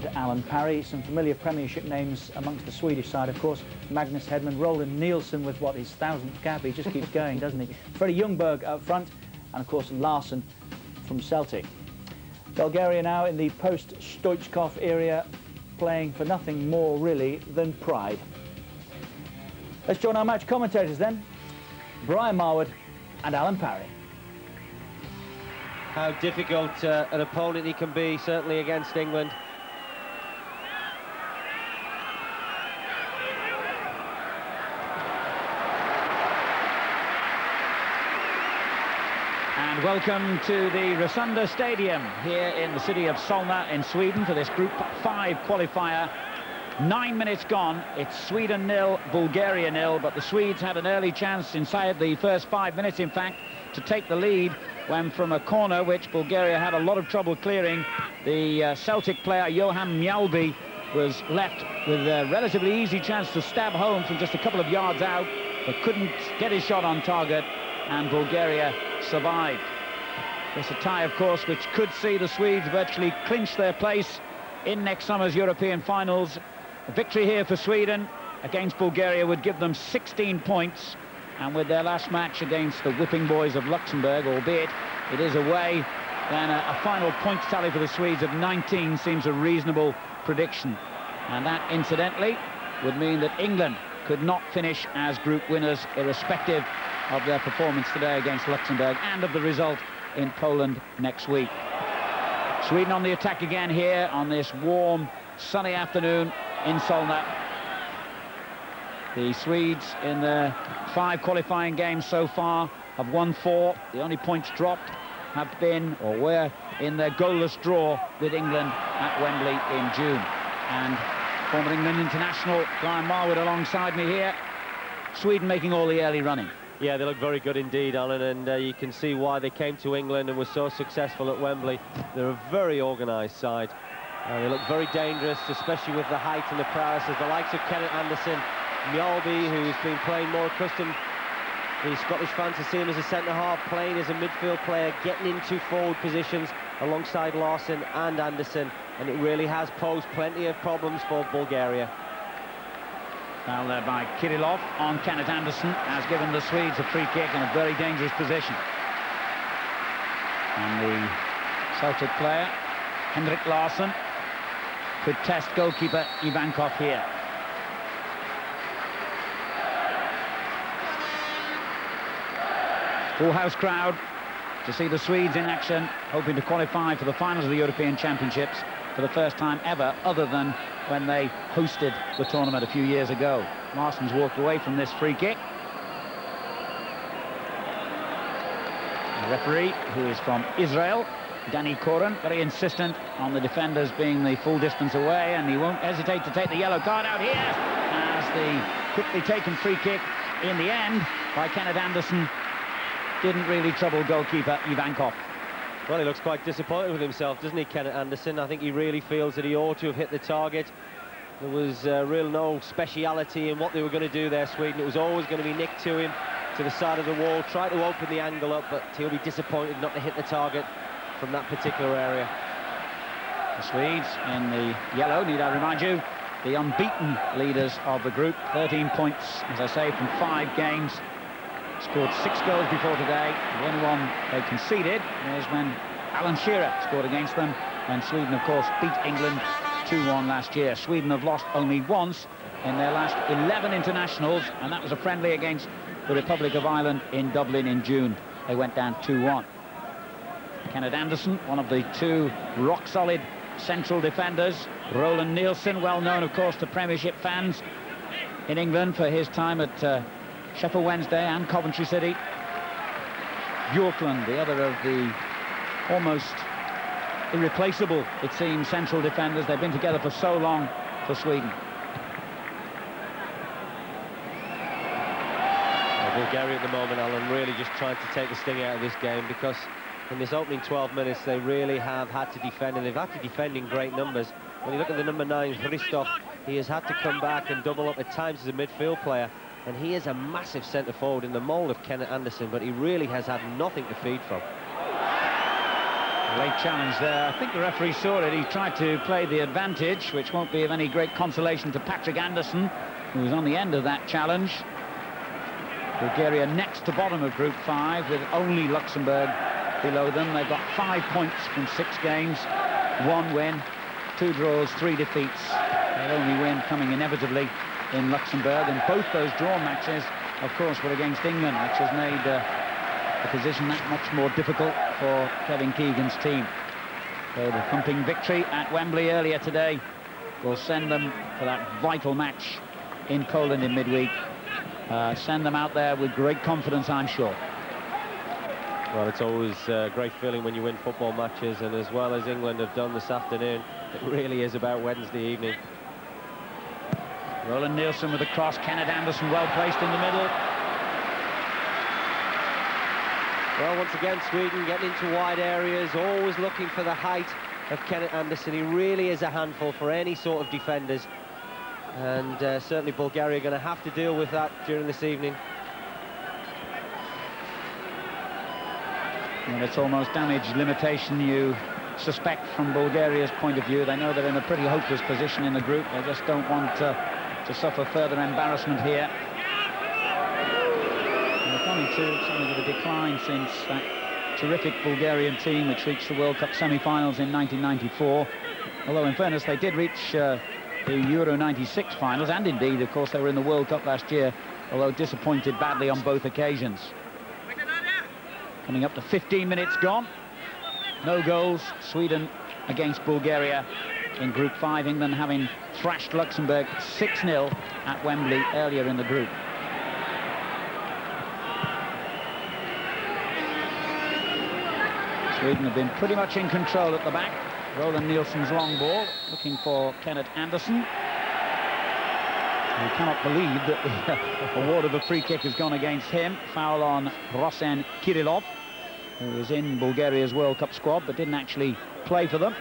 and Alan Parry. Some familiar Premiership names amongst the Swedish side, of course. Magnus Hedman, Roland Nielsen with what, his 1000th cap. He just keeps going, doesn't he? Freddie Ljungberg up front, and of course Larsson from Celtic. Bulgaria now in the post-Stoichkov area, playing for nothing more really than pride. Let's join our match commentators then, Brian Marwood and Alan Parry. How difficult an opponent he can be, certainly against England. And welcome to the Rosunda Stadium here in the city of Solna in Sweden for this Group 5 qualifier. 9 minutes gone, it's Sweden 0, Bulgaria 0, but the Swedes had an early chance inside the first 5 minutes, in fact, to take the lead when from a corner, which Bulgaria had a lot of trouble clearing, the Celtic player Johan Mjalby was left with a relatively easy chance to stab home from just a couple of yards out, but couldn't get his shot on target, and Bulgaria survived. It's a tie, of course, which could see the Swedes virtually clinch their place in next summer's European finals. A victory here for Sweden against Bulgaria would give them 16 points, and with their last match against the whipping boys of Luxembourg, albeit it is away, then a final points tally for the Swedes of 19 seems a reasonable prediction. And that, incidentally, would mean that England could not finish as group winners, irrespective of their performance today against Luxembourg and of the result in Poland next week. Sweden on the attack again here on this warm, sunny afternoon in Solna. The Swedes in their 5 qualifying games so far have won 4. The only points dropped have been, or were, in their goalless draw with England at Wembley in June. And former England international Brian Marwood alongside me here. Sweden making all the early running. Yeah, they look very good indeed, Alan, and you can see why they came to England and were so successful at Wembley. They're a very organised side. They look very dangerous, especially with the height and the prowess of the likes of Kenneth Anderson, Mjalby, who's been playing more accustomed. The Scottish fans to see him as a centre-half, playing as a midfield player, getting into forward positions alongside Larsson and Anderson, and it really has posed plenty of problems for Bulgaria. Foul there by Kirillov on Kenneth Anderson has given the Swedes a free kick in a very dangerous position. And the Celtic player, Henrik Larsson, could test goalkeeper Ivankov here. Full house crowd to see the Swedes in action, hoping to qualify for the finals of the European Championships for the first time ever, other than when they hosted the tournament a few years ago. Larsson's walked away from this free kick. The referee, who is from Israel, Danny Koren, very insistent on the defenders being the full distance away, and he won't hesitate to take the yellow card out here as the quickly taken free kick in the end by Kenneth Anderson didn't really trouble goalkeeper Ivankov. Well, he looks quite disappointed with himself, doesn't he, Kenneth Anderson? I think he really feels that he ought to have hit the target. There was no speciality in what they were going to do there, Sweden. It was always going to be nicked to him, to the side of the wall, try to open the angle up, but he'll be disappointed not to hit the target from that particular area. The Swedes in the yellow, need I remind you, the unbeaten leaders of the group, 13 points, as I say, from 5 games. Scored 6 goals before today. The only one they conceded was when Alan Shearer scored against them, when Sweden, of course, beat England 2-1 last year. Sweden have lost only once in their last 11 internationals, and that was a friendly against the Republic of Ireland in Dublin in June. They went down 2-1. Kenneth Anderson, one of the 2 rock-solid central defenders. Roland Nielsen, well known, of course, to Premiership fans in England for his time at Sheffield Wednesday and Coventry City. Bjorklund, the other of the almost irreplaceable, it seems, central defenders. They've been together for so long for Sweden. Well, Bulgaria at the moment, Alan, really just trying to take the sting out of this game, because in this opening 12 minutes they really have had to defend, and they've had to defend in great numbers. When you look at the number 9, Hristov, he has had to come back and double up at times as a midfield player. And he is a massive centre-forward in the mould of Kenneth Anderson, but he really has had nothing to feed from. Late challenge there. I think the referee saw it. He tried to play the advantage, which won't be of any great consolation to Patrick Anderson, who was on the end of that challenge. Bulgaria next to bottom of Group 5 with only Luxembourg below them. They've got 5 points from 6 games, 1 win, 2 draws, 3 defeats. Their only win coming inevitably in Luxembourg, and both those draw matches, of course, were against England, which has made the position that much more difficult for Kevin Keegan's team. So the thumping victory at Wembley earlier today will send them for that vital match in Poland in midweek. Send them out there with great confidence, I'm sure. Well, it's always a great feeling when you win football matches, and as well as England have done this afternoon, it really is about Wednesday evening. Roland Nielsen with the cross, Kenneth Anderson well placed in the middle. Well, once again, Sweden getting into wide areas, always looking for the height of Kenneth Anderson. He really is a handful for any sort of defenders. And certainly Bulgaria are going to have to deal with that during this evening. And it's almost damage limitation, you suspect, from Bulgaria's point of view. They know they're in a pretty hopeless position in the group. They just don't want to suffer further embarrassment here. And they're coming to something of a decline since that terrific Bulgarian team which reached the World Cup semi-finals in 1994. Although, in fairness, they did reach the Euro 96 finals, and indeed, of course, they were in the World Cup last year, although disappointed badly on both occasions. Coming up to 15 minutes gone. No goals. Sweden against Bulgaria in Group 5. England having thrashed Luxembourg 6-0 at Wembley earlier in the group. Sweden have been pretty much in control at the back. Roland Nielsen's long ball, looking for Kenneth Anderson. We cannot believe that the award of a free kick has gone against him. Foul on Rosen Kirillov, who was in Bulgaria's World Cup squad but didn't actually play for them.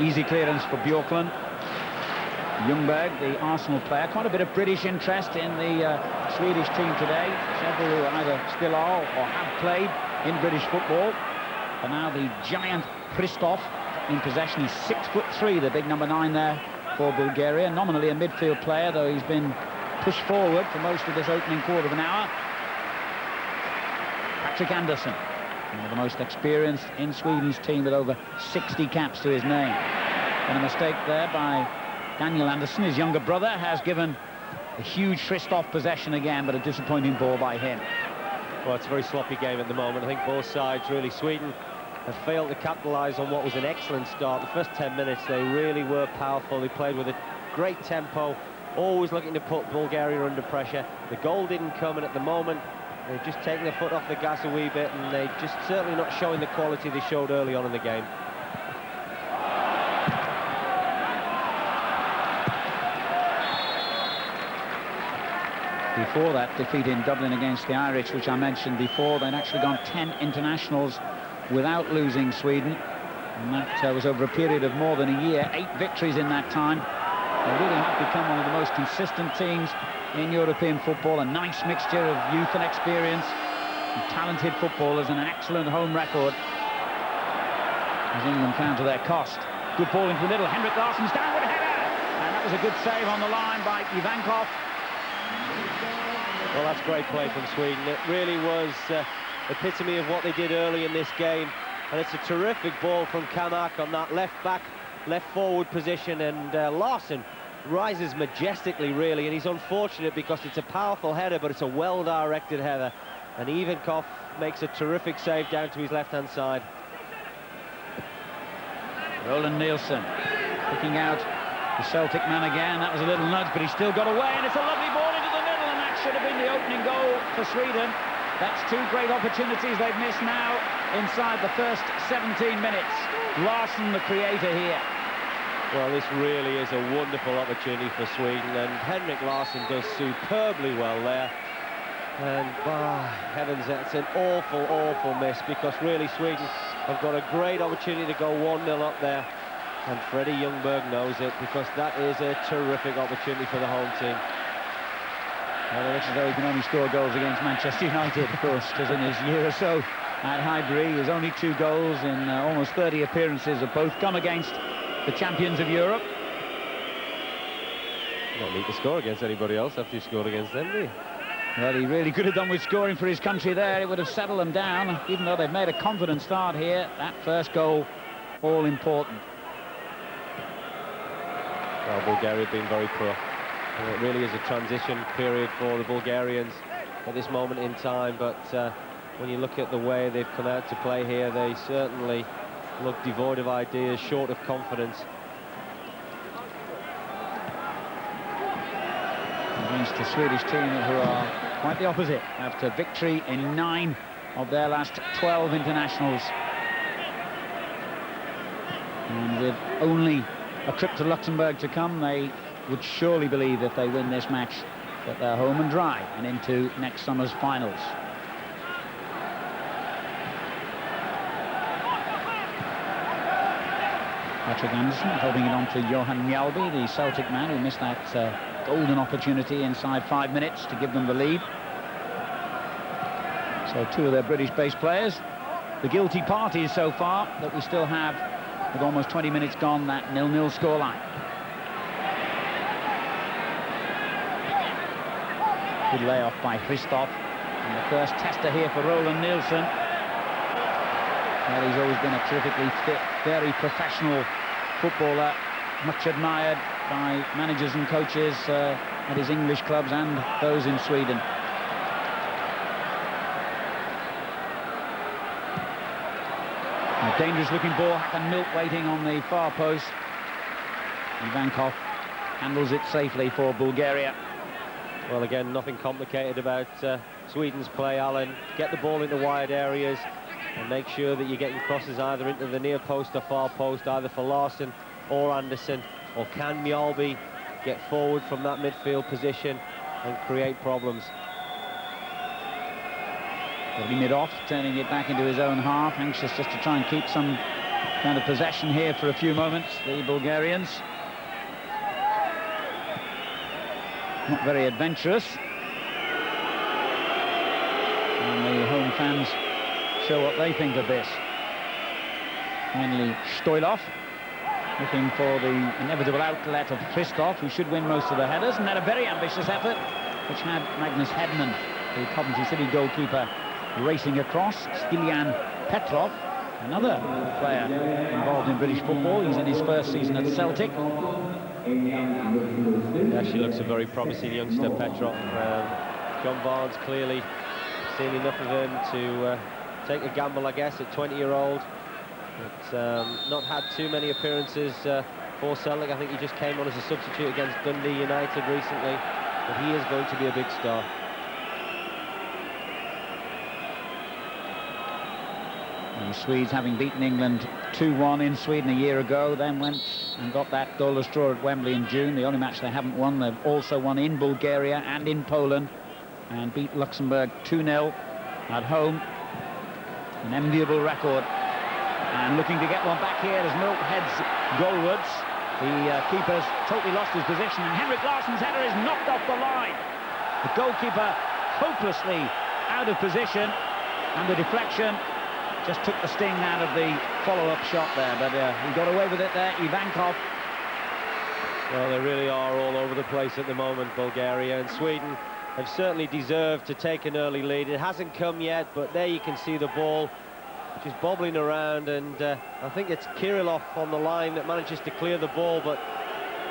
Easy clearance for Bjorklund. Ljungberg, the Arsenal player. Quite a bit of British interest in the Swedish team today. Several who either still are or have played in British football. And now the giant Christoph in possession. He's 6'3", the big number 9 there for Bulgaria. Nominally a midfield player, though he's been pushed forward for most of this opening quarter of an hour. Patrick Anderson, one of the most experienced in Sweden's team with over 60 caps to his name. And a mistake there by Daniel Anderson. His younger brother has given a huge Christoph possession again, but a disappointing ball by him. Well, it's a very sloppy game at the moment. I think both sides, really, Sweden have failed to capitalise on what was an excellent start. The first 10 minutes, they really were powerful. They played with a great tempo, always looking to put Bulgaria under pressure. The goal didn't come, and at the moment, they've just taken their foot off the gas a wee bit, and they're just certainly not showing the quality they showed early on in the game. Before that defeat in Dublin against the Irish, which I mentioned before, they'd actually gone 10 internationals without losing Sweden, and that was over a period of more than a year. 8 victories in that time. They really have become one of the most consistent teams in European football. A nice mixture of youth and experience, and talented footballers, and an excellent home record, as England found to their cost. Good ball into the middle. Henrik Larsson's downward header, and that was a good save on the line by Ivankov. Well, that's great play from Sweden. It really was epitome of what they did early in this game, and it's a terrific ball from Kamak on that left back, left forward position, and Larsson rises majestically, really, and he's unfortunate because it's a powerful header, but it's a well-directed header, and Ivankov makes a terrific save down to his left-hand side. Roland Nielsen picking out the Celtic man again. That was a little nudge, but he still got away, and it's a lovely ball into the middle, and that should have been the opening goal for Sweden. That's 2 great opportunities they've missed now inside the first 17 minutes. Larsson, the creator here. Well, this really is a wonderful opportunity for Sweden, and Henrik Larsson does superbly well there. And, heavens, that's an awful, awful miss, because really Sweden have got a great opportunity to go 1-0 up there. And Freddie Ljungberg knows it, because that is a terrific opportunity for the home team. Well, it looks as though he can only score goals against Manchester United, of course, because in his year or so at Highbury, his only 2 goals in almost 30 appearances have both come against the champions of Europe. You don't need to score against anybody else after you scored against them, do you? Well, he really could have done with scoring for his country there. It would have settled them down, even though they've made a confident start here. That first goal, all important. Well, Bulgaria have been very poor. And it really is a transition period for the Bulgarians at this moment in time, but when you look at the way they've come out to play here, they certainly look devoid of ideas, short of confidence. Against the Swedish team, who are quite the opposite, after victory in 9 of their last 12 internationals. And with only a trip to Luxembourg to come, they would surely believe, if they win this match, that they're home and dry and into next summer's finals. Patrick Anderson holding it on to Johan Mjalby, the Celtic man who missed that golden opportunity inside 5 minutes to give them the lead. So 2 of their British-based players, the guilty parties so far that we still have, with almost 20 minutes gone, that 0-0 scoreline. Good layoff by Christoph, and the first tester here for Roland Nielsen. Well, he's always been a terrifically fit, very professional footballer, much admired by managers and coaches at his English clubs and those in Sweden. A dangerous looking ball, and Milk waiting on the far post. Ivankov handles it safely for Bulgaria. Well, again, nothing complicated about Sweden's play, Alan. Get the ball into wide areas and make sure that you're getting crosses either into the near post or far post, either for Larsson or Anderson. Or can Mjalby get forward from that midfield position and create problems? Putting it off, turning it back into his own half, anxious just to try and keep some kind of possession here for a few moments, the Bulgarians. Not very adventurous. And the home fans show what they think of this. Finally, Stoilov looking for the inevitable outlet of Christoph, who should win most of the headers, and then a very ambitious effort which had Magnus Hedman, the Coventry City goalkeeper, racing across. Stilian Petrov, another player involved in British football. He's in his first season at Celtic. He actually looks a very promising youngster, Petrov. John Barnes clearly seen enough of him to take a gamble, I guess, at 20-year-old. But not had too many appearances for Celtic. I think he just came on as a substitute against Dundee United recently. But he is going to be a big star. The Swedes, having beaten England 2-1 in Sweden a year ago, then went and got that goalless draw at Wembley in June, the only match they haven't won. They've also won in Bulgaria and in Poland, and beat Luxembourg 2-0 at home. An enviable record. And looking to get one back here as Milk heads goalwards. The keeper's totally lost his position, and Henrik Larsson's header is knocked off the line. The goalkeeper hopelessly out of position, and the deflection just took the sting out of the follow-up shot there, but he got away with it there, Ivankov. Well, they really are all over the place at the moment, Bulgaria, and Sweden have certainly deserved to take an early lead. It hasn't come yet, but there you can see the ball just bobbling around, and I think it's Kirillov on the line that manages to clear the ball, but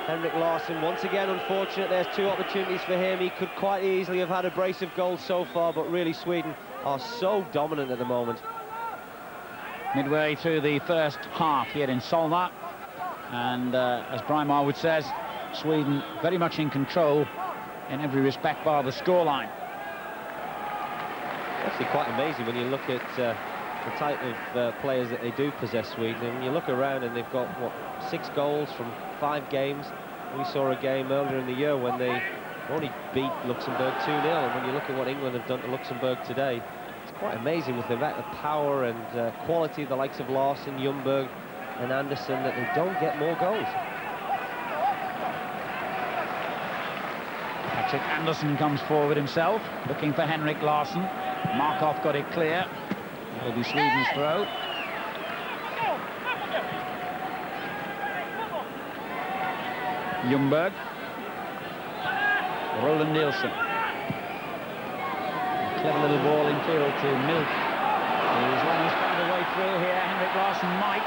Henrik Larsson, once again, unfortunate. There's 2 opportunities for him. He could quite easily have had a brace of goals so far, but really Sweden are so dominant at the moment. Midway through the first half here in Solna, and as Brian Marwood says, Sweden very much in control in every respect bar the scoreline. Actually quite amazing when you look at the type of players that they do possess, Sweden, and you look around and they've got, what, 6 goals from 5 games. We saw a game earlier in the year when they only beat Luxembourg 2-0, and when you look at what England have done to Luxembourg today, it's quite amazing with the amount of power and quality, the likes of Larsson, Ljungberg, and Anderson that they don't get more goals. Patrick Anderson comes forward himself, looking for Henrik Larsson. Markov got it clear. It'll be Sweden's throw. Ljungberg. Roland Nielsen. Clever little ball in field to Milk. He's almost found a way through here. Henrik Larsson might.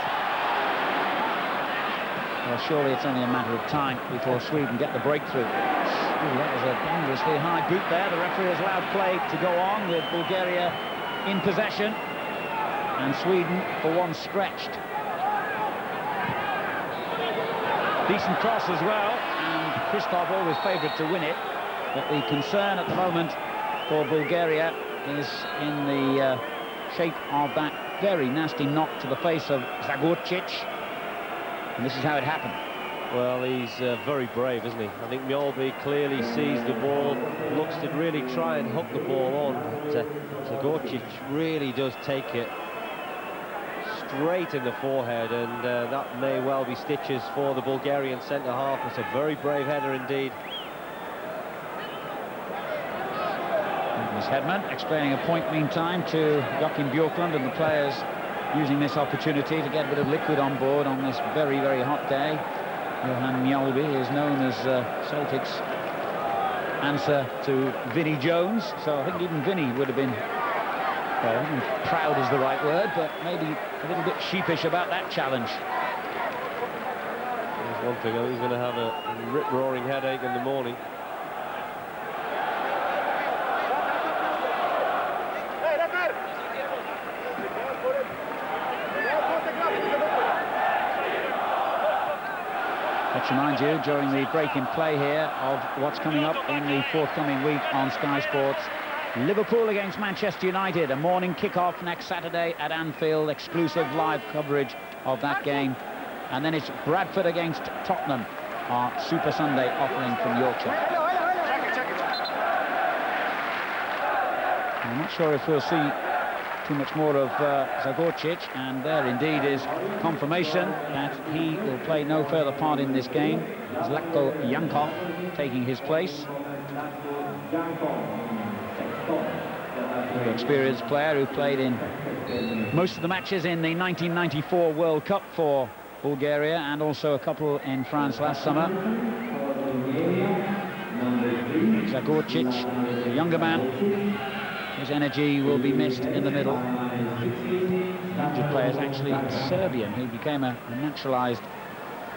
Well, surely it's only a matter of time before Sweden get the breakthrough. Ooh, that was a dangerously high boot there. The referee has allowed play to go on with Bulgaria in possession. And Sweden, for one, stretched. Decent cross as well. And Christoph always favourite to win it. But the concern at the moment for Bulgaria is in the shape of that very nasty knock to the face of Zagorčić. And this is how it happened. Well, he's very brave, isn't he? I think Mjolby clearly sees the ball, looks to really try and hook the ball on, but Zagorčić really does take it straight in the forehead, and that may well be stitches for the Bulgarian centre-half. It's a very brave header indeed. Magnus Hedman explaining a point meantime to Joachim Björklund and the players using this opportunity to get a bit of liquid on board on this very, very hot day. Johan Mjolby is known as Celtic's answer to Vinnie Jones, so I think even Vinnie would have been, well, I don't know if proud is the right word, but maybe a little bit sheepish about that challenge. There's one thing, I think he's going to have a rip-roaring headache in the morning. Let's remind you, during the break in play here, of what's coming up in the forthcoming week on Sky Sports. Liverpool against Manchester United, a morning kick-off next Saturday at Anfield, exclusive live coverage of that game. And then it's Bradford against Tottenham, our Super Sunday offering from Yorkshire. I'm not sure if we'll see too much more of Zagorčić, and there indeed is confirmation that he will play no further part in this game. Zlatko Jankov taking his place. Very experienced player who played in most of the matches in the 1994 World Cup for Bulgaria, and also a couple in France last summer. Zagorčić, the younger man. His energy will be missed in the middle. The injured player is actually Serbian, who became a naturalised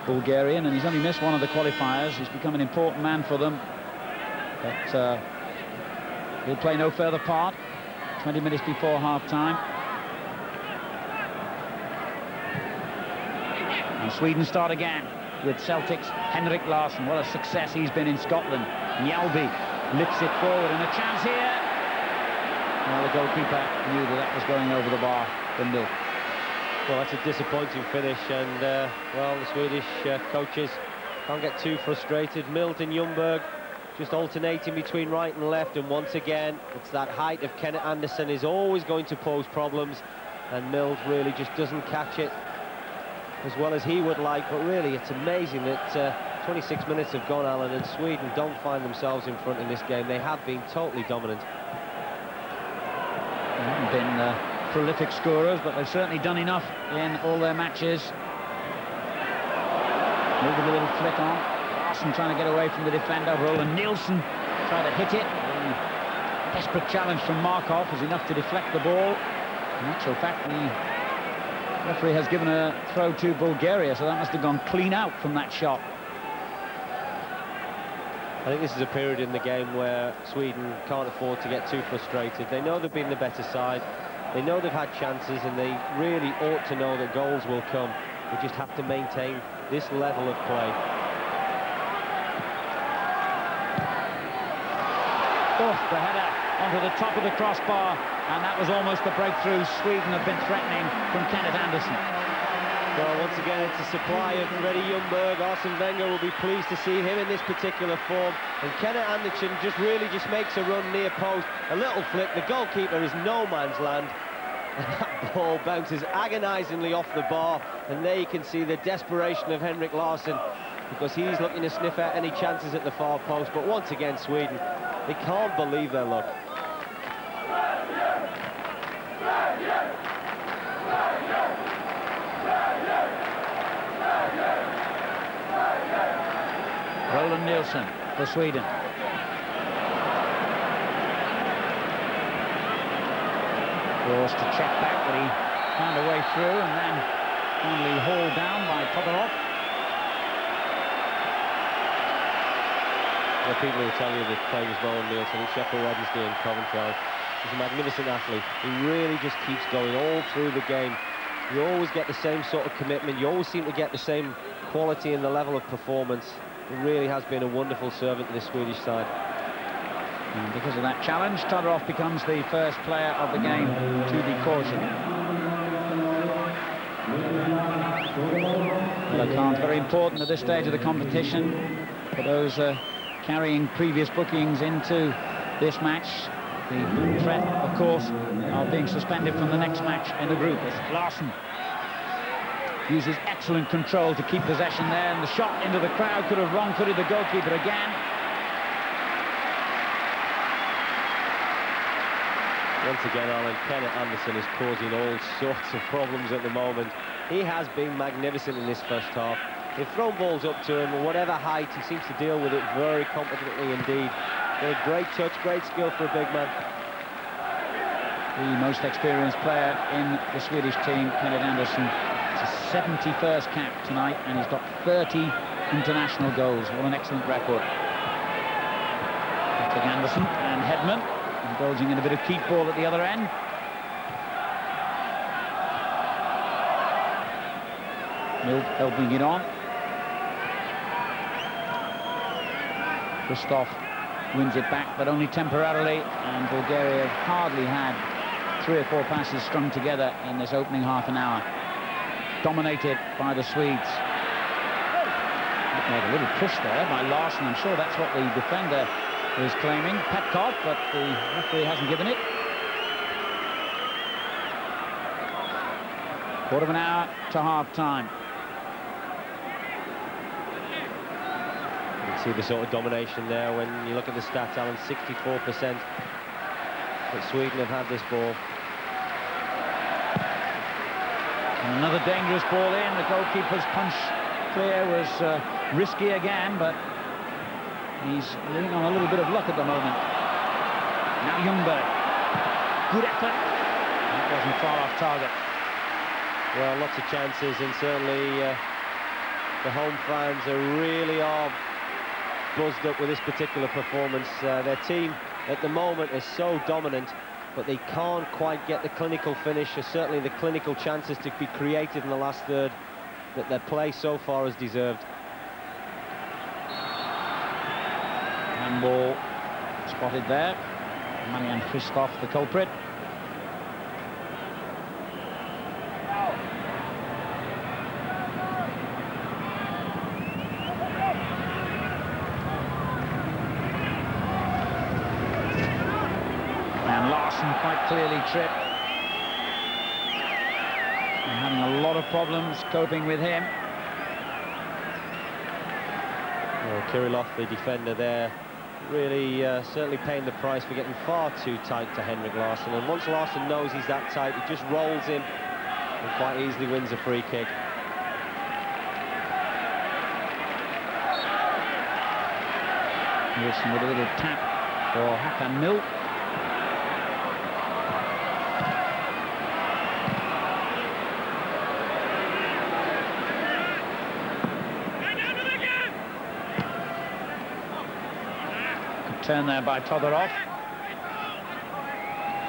Bulgarian, and he's only missed one of the qualifiers. He's become an important man for them, but he'll play no further part. 20 minutes before half-time. And Sweden start again with Celtic's Henrik Larsson. What a success he's been in Scotland. Mjolby lifts it forward, and a chance here. Well, the goalkeeper knew that was going over the bar for Milk. Well, that's a disappointing finish, and well, the Swedish coaches can't get too frustrated. Mild and Ljungberg just alternating between right and left, and once again it's that height of Kenneth Anderson is always going to pose problems, and Mild really just doesn't catch it as well as he would like. But really, it's amazing that 26 minutes have gone, Alan, and Sweden don't find themselves in front in this game. They have been totally dominant. They haven't been prolific scorers, but they've certainly done enough in all their matches. Moving a little flick on. Larsson trying to get away from the defender. Roland Nielsen tried to hit it. A desperate challenge from Markov is enough to deflect the ball. In actual fact, the referee has given a throw to Bulgaria, so that must have gone clean out from that shot. I think this is a period in the game where Sweden can't afford to get too frustrated. They know they've been the better side. They know they've had chances, and they really ought to know that goals will come. They just have to maintain this level of play. Off the header onto the top of the crossbar, and that was almost the breakthrough Sweden have been threatening from Kenneth Anderson. Well, once again, it's a supply of Freddie Ljungberg. Arsene Wenger will be pleased to see him in this particular form. And Kenneth Anderson just makes a run near post. A little flick. The goalkeeper is no man's land. That ball bounces agonisingly off the bar, and there you can see the desperation of Henrik Larsson, because he's looking to sniff out any chances at the far post. But once again, Sweden, they can't believe their luck. Roland Nilsson for Sweden. Forced to check back, but he found a way through, and then finally hauled down by Todorov. The people who tell you that famous Roland Nilsson in Sheffield Wednesday and Coventry, he's a magnificent athlete. He really just keeps going all through the game. You always get the same sort of commitment. You always seem to get the same quality and the level of performance. He really has been a wonderful servant to the Swedish side. And because of that challenge, Todorov becomes the first player of the game to be cautioned. Yellow card very important at this stage of the competition for those carrying previous bookings into this match. The threat, of course, of being suspended from the next match in the group. As Larsson uses excellent control to keep possession there, and the shot into the crowd could have wrong-footed the goalkeeper again. Once again, Alan, Kenneth Anderson is causing all sorts of problems at the moment. He has been magnificent in this first half. They've thrown balls up to him at whatever height. He seems to deal with it very competently indeed. Got a great touch, great skill for a big man. The most experienced player in the Swedish team, Kenneth Anderson. It's his 71st cap tonight, and he's got 30 international goals. What an excellent record. Patrick Anderson and Hedman, indulging in a bit of keep ball at the other end. Milt helping it on. Christoph wins it back, but only temporarily, and Bulgaria have hardly had 3 or 4 passes strung together in this opening half an hour. Dominated by the Swedes. A little push there by Larsson. I'm sure that's what the defender is claiming. Petkov, but the referee hasn't given it. Quarter of an hour to half-time. You can see the sort of domination there when you look at the stats, Alan. 64% that Sweden have had this ball. And another dangerous ball in. The goalkeeper's punch clear was risky again, but he's leaning on a little bit of luck at the moment. Now Ljungberg. Good effort. That wasn't far off target. Well, lots of chances, and certainly the home fans really are buzzed up with this particular performance. Their team at the moment is so dominant, but they can't quite get the clinical finish, or certainly the clinical chances to be created in the last third that their play so far has deserved. Handball spotted there. Marian Christoph, the culprit. And Larsson quite clearly tripped. And having a lot of problems coping with him. Well, Kirillov, the defender there, really certainly paying the price for getting far too tight to Henrik Larsson. And once Larsson knows he's that tight, he just rolls him and quite easily wins a free kick. Nielsen with a little tap for Hakan Milt. Turn there by Todorov.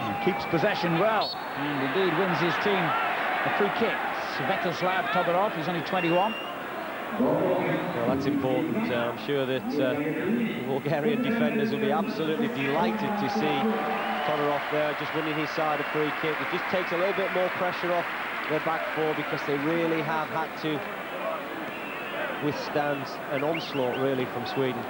And keeps possession well, and indeed wins his team a free kick. Svetoslav Todorov, he's only 21. Well, that's important. I'm sure that the Bulgarian defenders will be absolutely delighted to see Todorov there, just winning his side a free kick. It just takes a little bit more pressure off their back four, because they really have had to withstand an onslaught, really, from Sweden.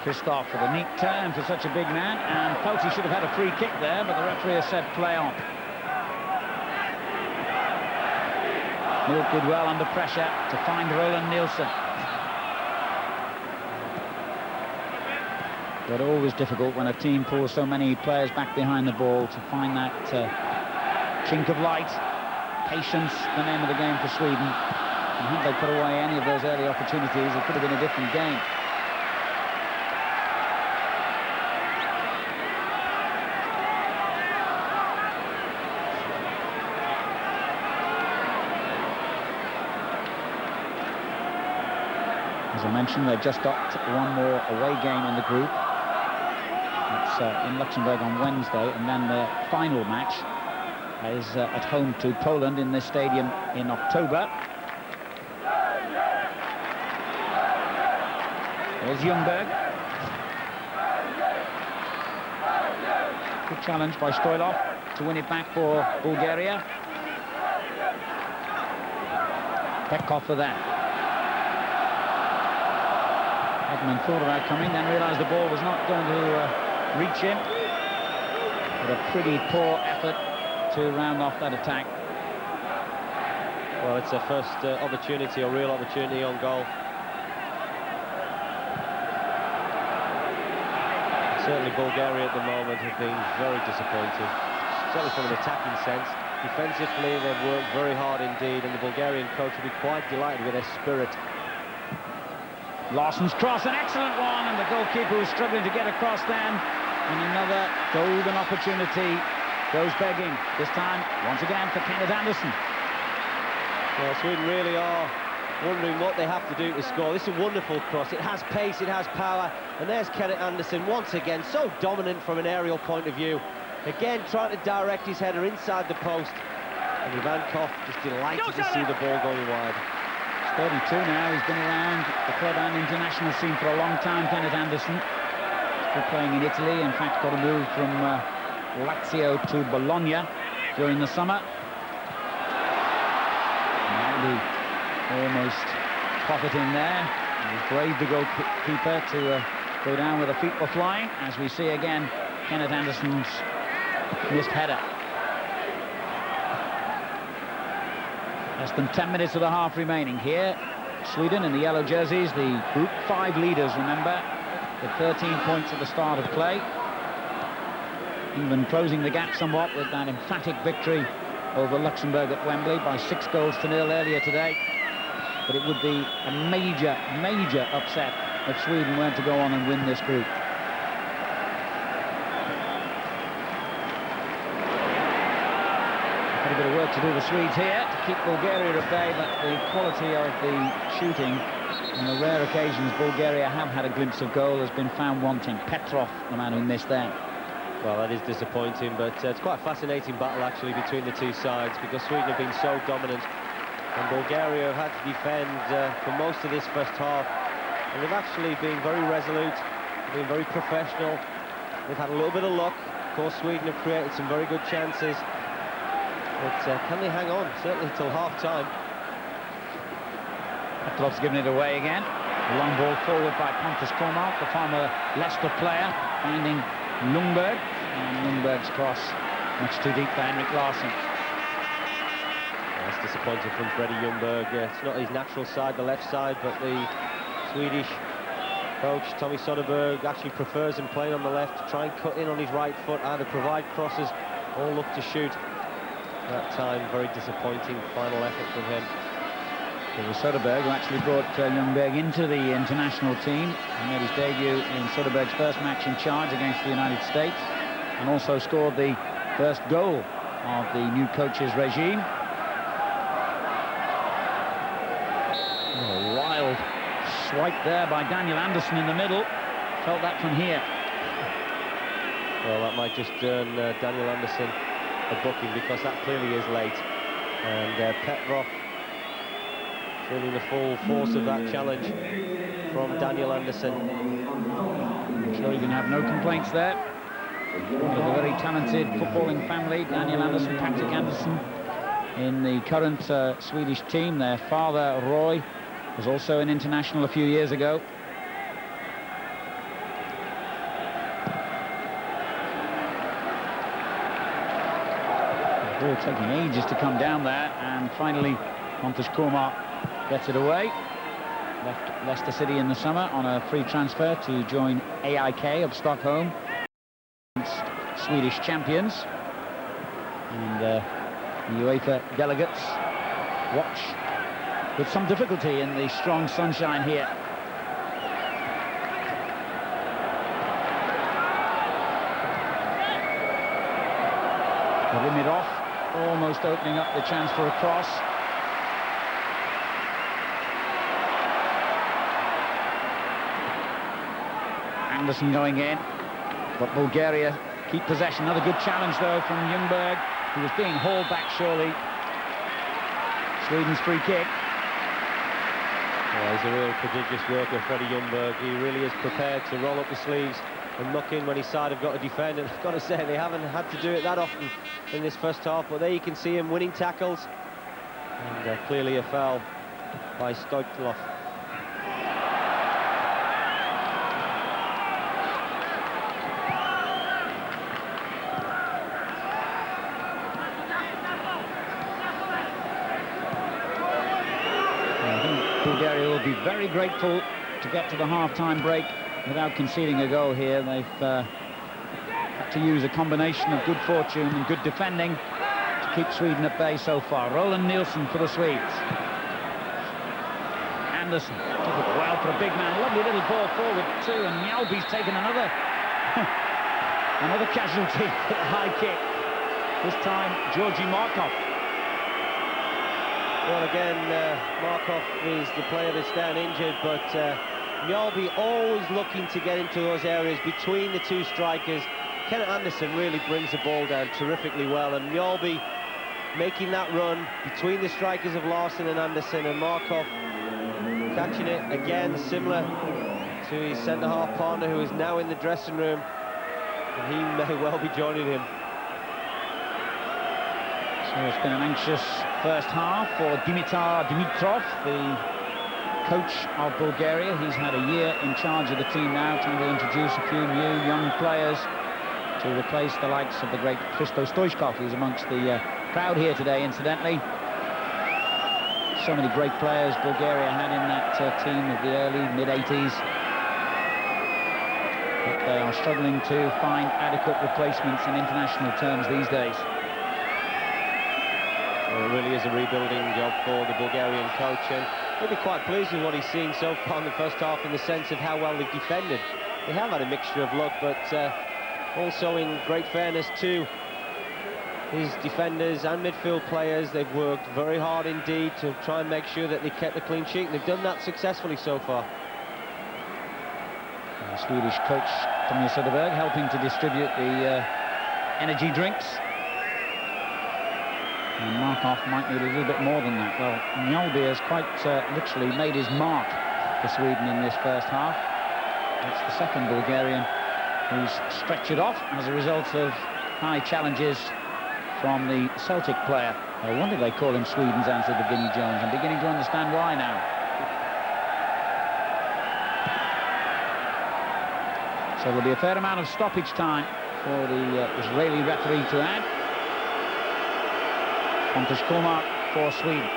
Christoph with a neat turn for such a big man, and Pelty should have had a free kick there, but the referee has said play on. Milk did well under pressure to find Roland Nielsen. But always difficult when a team pulls so many players back behind the ball to find that chink of light. Patience, the name of the game for Sweden. And had they put away any of those early opportunities, it could have been a different game. As I mentioned, they've just got one more away game in the group. It's in Luxembourg on Wednesday, and then the final match is at home to Poland in this stadium in October. There's Ljungberg. Good challenge by Stoilov to win it back for Bulgaria. Petkov for that. Edmund thought about coming, then realised the ball was not going to reach him. But a pretty poor effort to round off that attack. Well, it's a first opportunity, a real opportunity on goal. Certainly Bulgaria at the moment have been very disappointing, certainly from an attacking sense. Defensively, they've worked very hard indeed, and the Bulgarian coach will be quite delighted with their spirit. Larsson's cross, an excellent one, and the goalkeeper was struggling to get across then. And another golden opportunity goes begging, this time once again for Kenneth Anderson. Well, Sweden really are wondering what they have to do to score. This is a wonderful cross. It has pace, it has power, and there's Kenneth Anderson once again, so dominant from an aerial point of view. Again, trying to direct his header inside the post, and Ivankov just delighted to see the ball going wide. 32 now, he's been around the club and international scene for a long time, Kenneth Anderson. Still playing in Italy, in fact got a move from Lazio to Bologna during the summer. Now almost profiting there. He's braved the goalkeeper to go down where the feet were flying, as we see again Kenneth Anderson's missed header. Less than 10 minutes of the half remaining here. Sweden in the yellow jerseys, the Group 5 leaders, remember, with 13 points at the start of play. England closing the gap somewhat with that emphatic victory over Luxembourg at Wembley by 6-0 earlier today. But it would be a major, major upset if Sweden weren't to go on and win this group. Got a bit of work to do, the Swedes here, to keep Bulgaria at bay, but the quality of the shooting, on the rare occasions Bulgaria have had a glimpse of goal, has been found wanting. Petrov, the man who missed there. Well, that is disappointing, but it's quite a fascinating battle actually between the two sides, because Sweden have been so dominant and Bulgaria have had to defend for most of this first half, and they've actually been very resolute, been very professional. They've had a little bit of luck. Of course, Sweden have created some very good chances, but can they hang on? Certainly till half-time. Petrov's given it away again. A long ball forward by Pontus Kormark, the former Leicester player, finding Ljungberg, and Ljungberg's cross much too deep for Henrik Larsson. That's disappointing from Freddie Ljungberg. It's not his natural side, the left side, but the Swedish coach Tommy Soderberg actually prefers him playing on the left to try and cut in on his right foot, either provide crosses or look to shoot. That time, very disappointing final effort from him. It was Soderberg who actually brought Ljungberg into the international team. He made his debut in Soderberg's first match in charge against the United States, and also scored the first goal of the new coach's regime. A wild swipe there by Daniel Anderson in the middle. Felt that from here. Well, that might just earn Daniel Anderson a booking, because that clearly is late. And Petrov feeling the full force of that challenge from Daniel Anderson. I'm sure you can have no complaints there. With a very talented footballing family, Daniel Anderson, Patrick Anderson, in the current Swedish team. Their father, Roy, was also an international a few years ago. Ball taking ages to come down there, and finally Pontus Korma gets it away. Left Leicester City in the summer on a free transfer to join AIK of Stockholm, Swedish champions, and the UEFA delegates watch with some difficulty in the strong sunshine here. Rim it off, almost opening up the chance for a cross. Anderson going in, but Bulgaria keep possession. Another good challenge though from Ljungberg, who was being hauled back surely. Sweden's free kick. He's a real prodigious worker, Freddie Ljungberg. He really is prepared to roll up the sleeves and muck in when his side have got to defend. And I've got to say, they haven't had to do it that often in this first half, but there you can see him winning tackles. And clearly a foul by Stoichkov. Bulgaria will be very grateful to get to the half-time break without conceding a goal here. They've had to use a combination of good fortune and good defending to keep Sweden at bay so far. Roland Nilsson for the Swedes. Anderson took it well for a big man. Lovely little ball forward too, and Mjällby's taken another another casualty for the high kick. This time, Georgi Markov. Well, again, Markov is the player that's down injured, but Mjällby always looking to get into those areas between the two strikers. Kenneth Anderson really brings the ball down terrifically well, and Mjällby making that run between the strikers of Larsson and Anderson, and Markov catching it again, similar to his centre-half partner, who is now in the dressing room, and he may well be joining him. So it's been an anxious first half for Dimitar Dimitrov, the coach of Bulgaria. He's had a year in charge of the team now, trying to introduce a few new young players to replace the likes of the great Hristo Stoichkov, who's amongst the crowd here today, incidentally. So many great players Bulgaria had in that team of the early, mid-80s. But they are struggling to find adequate replacements in international terms these days. Well, it really is a rebuilding job for the Bulgarian coach, and he'll be quite pleased with what he's seen so far in the first half, in the sense of how well they've defended. They have had a mixture of luck, but also in great fairness to his defenders and midfield players. They've worked very hard indeed to try and make sure that they kept a clean sheet, and they've done that successfully so far. The Swedish coach Tommy Söderberg helping to distribute the energy drinks. And Markov might need a little bit more than that. Well, Mjällby has quite literally made his mark for Sweden in this first half. It's the second Bulgarian who's stretched it off as a result of high challenges from the Celtic player. No wonder they call him Sweden's answer to Vinnie Jones. I'm beginning to understand why now. So there'll be a fair amount of stoppage time for the Israeli referee to add. Pontus Korma for Sweden.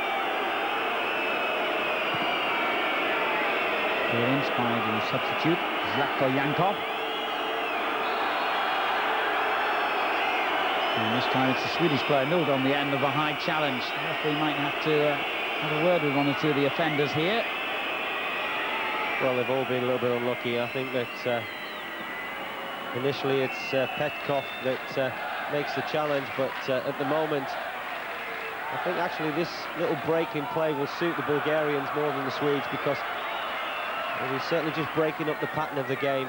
Clearance by the substitute, Zlatko Yankov. And this time it's the Swedish player, Mild, on the end of a high challenge. The referee might have to have a word with one or two of the offenders here. Well, they've all been a little bit unlucky. I think that initially it's Petkov that makes the challenge, but at the moment, I think actually this little break in play will suit the Bulgarians more than the Swedes, because he's certainly just breaking up the pattern of the game.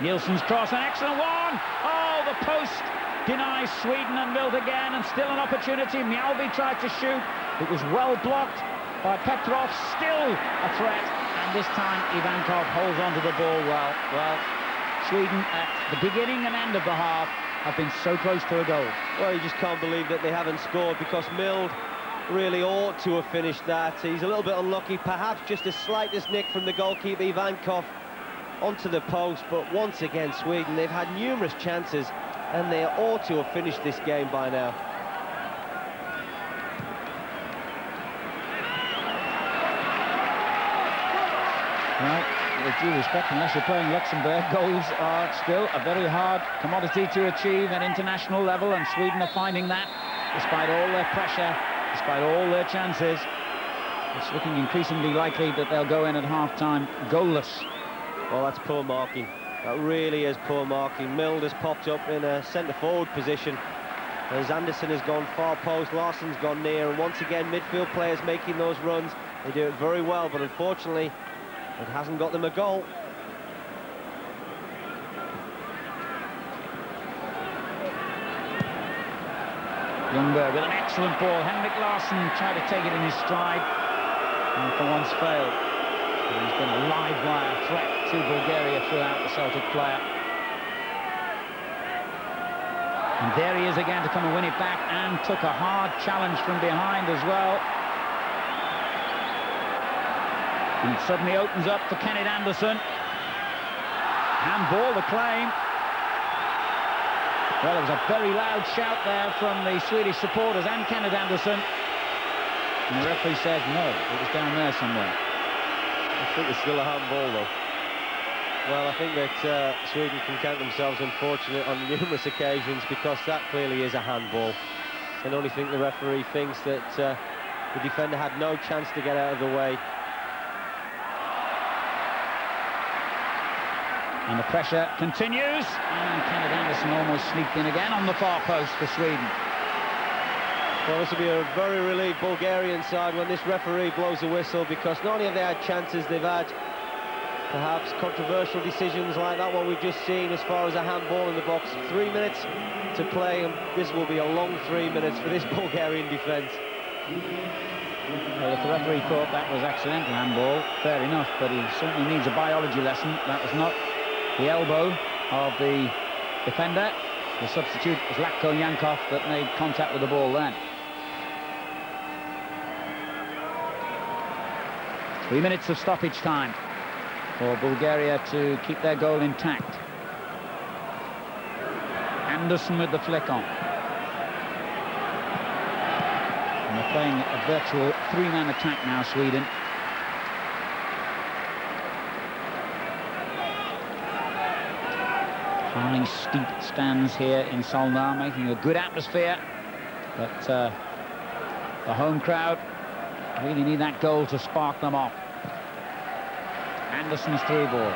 Nilsson's cross, an excellent one! Oh, the post denies Sweden, and Mild again, and still an opportunity. Mjällby tried to shoot. It was well blocked by Petrov, still a threat, and this time Ivankov holds onto the ball well. Well, Sweden at the beginning and end of the half have been so close to a goal. Well, you just can't believe that they haven't scored, because Mild really ought to have finished that. He's a little bit unlucky, perhaps just the slightest nick from the goalkeeper Ivankov onto the post, but once again Sweden, they've had numerous chances and they ought to have finished this game by now. with due respect, unless you're playing Luxembourg, goals are still a very hard commodity to achieve at international level, and Sweden are finding that, despite all their pressure, despite all their chances. It's looking increasingly likely that they'll go in at half-time goalless. Well, that's poor marking. That really is poor marking. Mild has popped up in a centre-forward position, as Anderson has gone far post, Larsson's gone near, and once again, midfield players making those runs. They do it very well, but unfortunately, it hasn't got them a goal. Ljungberg with an excellent ball. Henrik Larsson tried to take it in his stride, and for once failed. And he's been a live wire threat to Bulgaria throughout, the Celtic player. And there he is again to come and win it back, and took a hard challenge from behind as well. And it suddenly opens up for Kenneth Anderson. Handball, the claim. Well, there was a very loud shout there from the Swedish supporters and Kenneth Anderson. And the referee says no, it was down there somewhere. I think it's still a handball, though. Well, I think that Sweden can count themselves unfortunate on numerous occasions, because that clearly is a handball. I can only think the referee thinks that the defender had no chance to get out of the way. And the pressure continues, and Kenneth Anderson almost sneaked in again on the far post for Sweden. Well, this will be a very relieved Bulgarian side when this referee blows the whistle, because not only have they had chances, they've had perhaps controversial decisions like that one we've just seen as far as a handball in the box. 3 minutes to play, and this will be a long 3 minutes for this Bulgarian defence. Well, if the referee thought that was accidental handball, fair enough, but he certainly needs a biology lesson. That was not the elbow of the defender. The substitute was Latko Yankov that made contact with the ball then. 3 minutes of stoppage time for Bulgaria to keep their goal intact. Anderson with the flick on. And they're playing a virtual three-man attack now, Sweden. High, steep stands here in Solna, making a good atmosphere. But the home crowd really need that goal to spark them off. Anderson's through ball,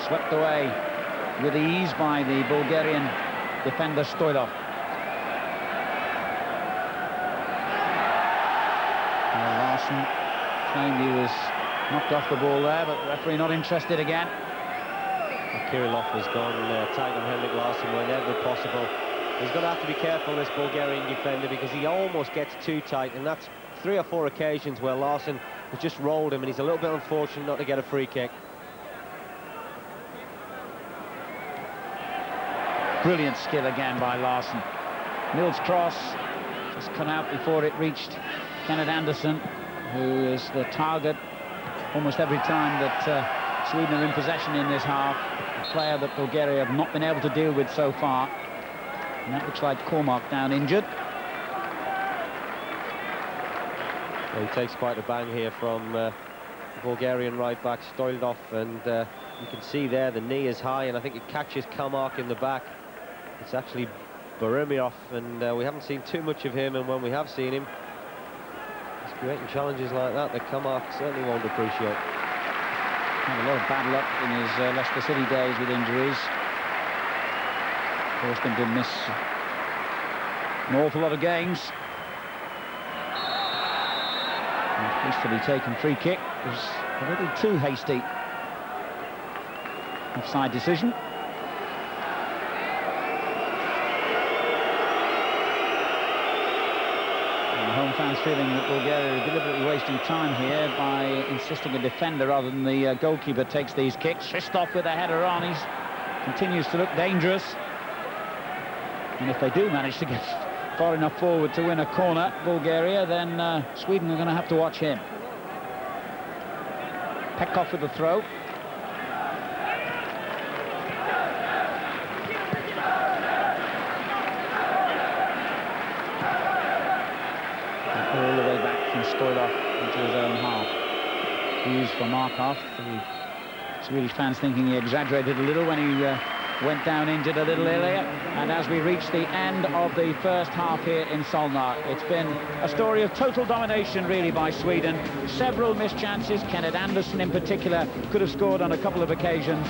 swept away with ease by the Bulgarian defender Stoilov. Larsson claimed he was knocked off the ball there, but the referee not interested again. Kirillov has gone tight on Henrik Larsson whenever possible. He's going to have to be careful, this Bulgarian defender, because he almost gets too tight, and that's 3 or 4 occasions where Larsson has just rolled him, and he's a little bit unfortunate not to get a free kick. Brilliant skill again by Larsson. Mills' cross just cut out before it reached Kenneth Anderson, who is the target almost every time that Sweden are in possession in this half. A player that Bulgaria have not been able to deal with so far. And that looks like Kormak down injured. Well, he takes quite a bang here from the Bulgarian right-back Stoilov, and you can see there the knee is high, and I think it catches Kormak in the back. It's actually Borimiov, and we haven't seen too much of him, and when we have seen him, he's creating challenges like that Kormak certainly won't appreciate. Had a lot of bad luck in his Leicester City days with injuries. Forced him to miss an awful lot of games. And hastily taken free kick was a little too hasty. Offside decision. Home fans feeling that Bulgaria are deliberately wasting time here by insisting a defender rather than the goalkeeper takes these kicks. Shistov with a header on, he continues to look dangerous. And if they do manage to get far enough forward to win a corner, Bulgaria, then Sweden are going to have to watch him. Pekov with the throw. All the way back from Stoilov into his own half. Hughes for Markov, the Swedish fans thinking he exaggerated a little when he went down injured a little earlier. And as we reach the end of the first half here in Solna, it's been a story of total domination really by Sweden. Several missed chances. Kenneth Anderson in particular could have scored on a couple of occasions.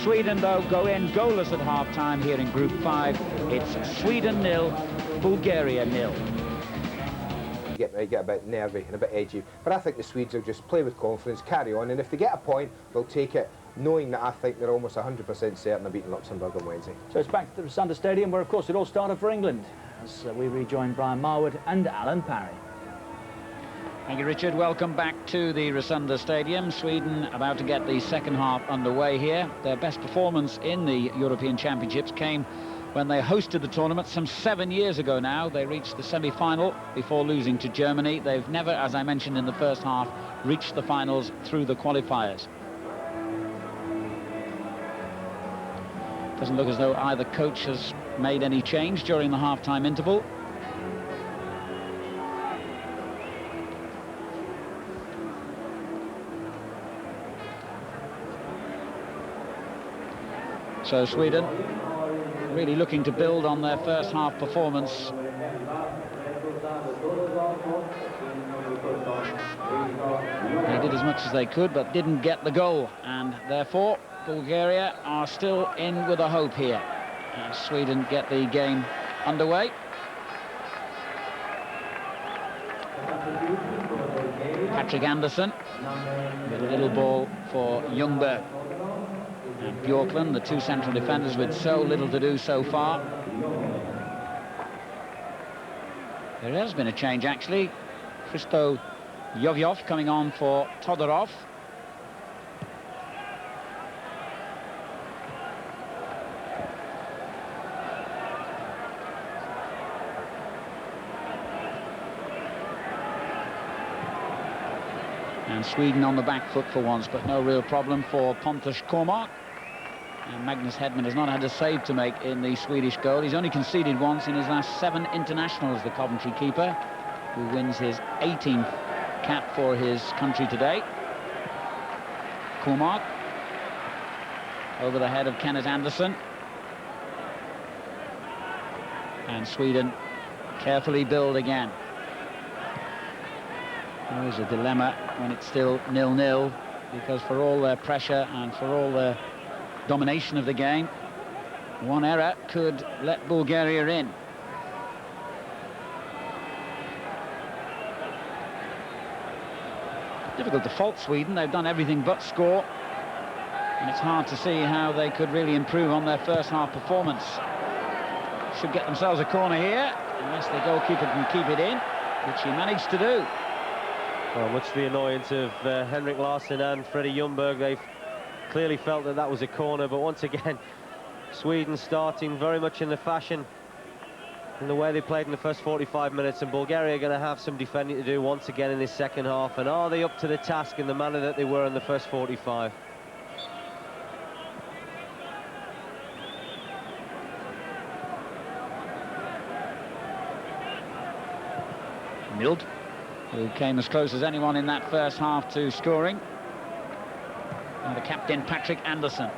Sweden though go in goalless at half-time here in Group 5. It's Sweden 0, Bulgaria 0. Get a bit nervy and a bit edgy, but I think the Swedes will just play with confidence, carry on, and if they get a point, they'll take it, knowing that I think they're almost 100% certain of beating Luxembourg on Wednesday. So it's back to the Rosunda Stadium, where of course it all started for England, as we rejoin Brian Marwood and Alan Parry. Thank you, Richard. Welcome back to the Rosunda Stadium. Sweden about to get the second half underway here. Their best performance in the European Championships came when they hosted the tournament some 7 years ago now. They reached the semi-final before losing to Germany. They've never, as I mentioned in the first half, reached the finals through the qualifiers. Doesn't look as though either coach has made any change during the half-time interval. So Sweden really looking to build on their first half performance. They did as much as they could but didn't get the goal, and therefore Bulgaria are still in with a hope here as Sweden get the game underway. Patrick Anderson with a little ball for Ljungberg. And Bjorklund, the two central defenders with so little to do so far. There has been a change actually. Hristo Joviov coming on for Todorov. And Sweden on the back foot for once, but no real problem for Pontus Kormak. And Magnus Hedman has not had a save to make in the Swedish goal. He's only conceded once in his last 7 internationals, the Coventry keeper, who wins his 18th cap for his country today. Kormak over the head of Kenneth Anderson. And Sweden carefully build again. Always a dilemma when it's still 0-0, because for all their pressure and for all their domination of the game, one error could let Bulgaria in. Difficult to fault Sweden. They've done everything but score, and it's hard to see how they could really improve on their first half performance. Should get themselves a corner here, unless the goalkeeper can keep it in, which he managed to do. Well, much to the annoyance of Henrik Larsson and Freddie Ljungberg, they've clearly felt that that was a corner, but once again, Sweden starting very much in the fashion in the way they played in the first 45 minutes, and Bulgaria are going to have some defending to do once again in this second half. And are they up to the task in the manner that they were in the first 45? Mild, who came as close as anyone in that first half to scoring. And the captain, Patrick Anderson.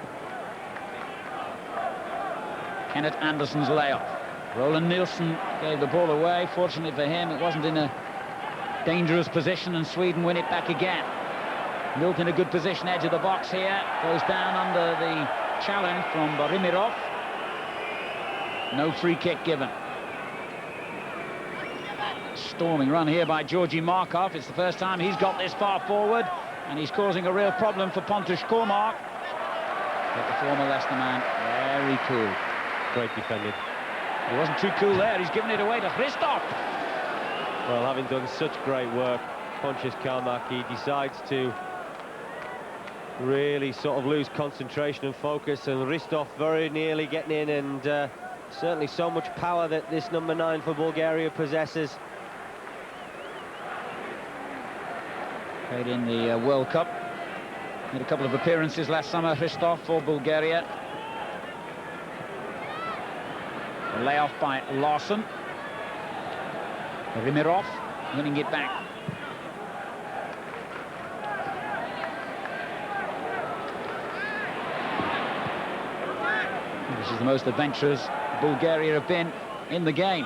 Kenneth Anderson's layoff. Roland Nielsen gave the ball away. Fortunately for him, it wasn't in a dangerous position, and Sweden win it back again. Milt in a good position, edge of the box here. Goes down under the challenge from Borimirov. No free kick given. Storming run here by Georgi Markov. It's the first time he's got this far forward, and he's causing a real problem for Pontus Kormak. But the former Leicester man, very cool. Great defending. He wasn't too cool there. He's given it away to Hristov. Well, having done such great work, Pontus Kormak, he decides to really sort of lose concentration and focus, and Hristov very nearly getting in, and certainly so much power that this number 9 for Bulgaria possesses. Played in the World Cup. Made a couple of appearances last summer, Hristov, for Bulgaria. A layoff by Larsson. Rimirov winning it back. This is the most adventurous Bulgaria have been in the game.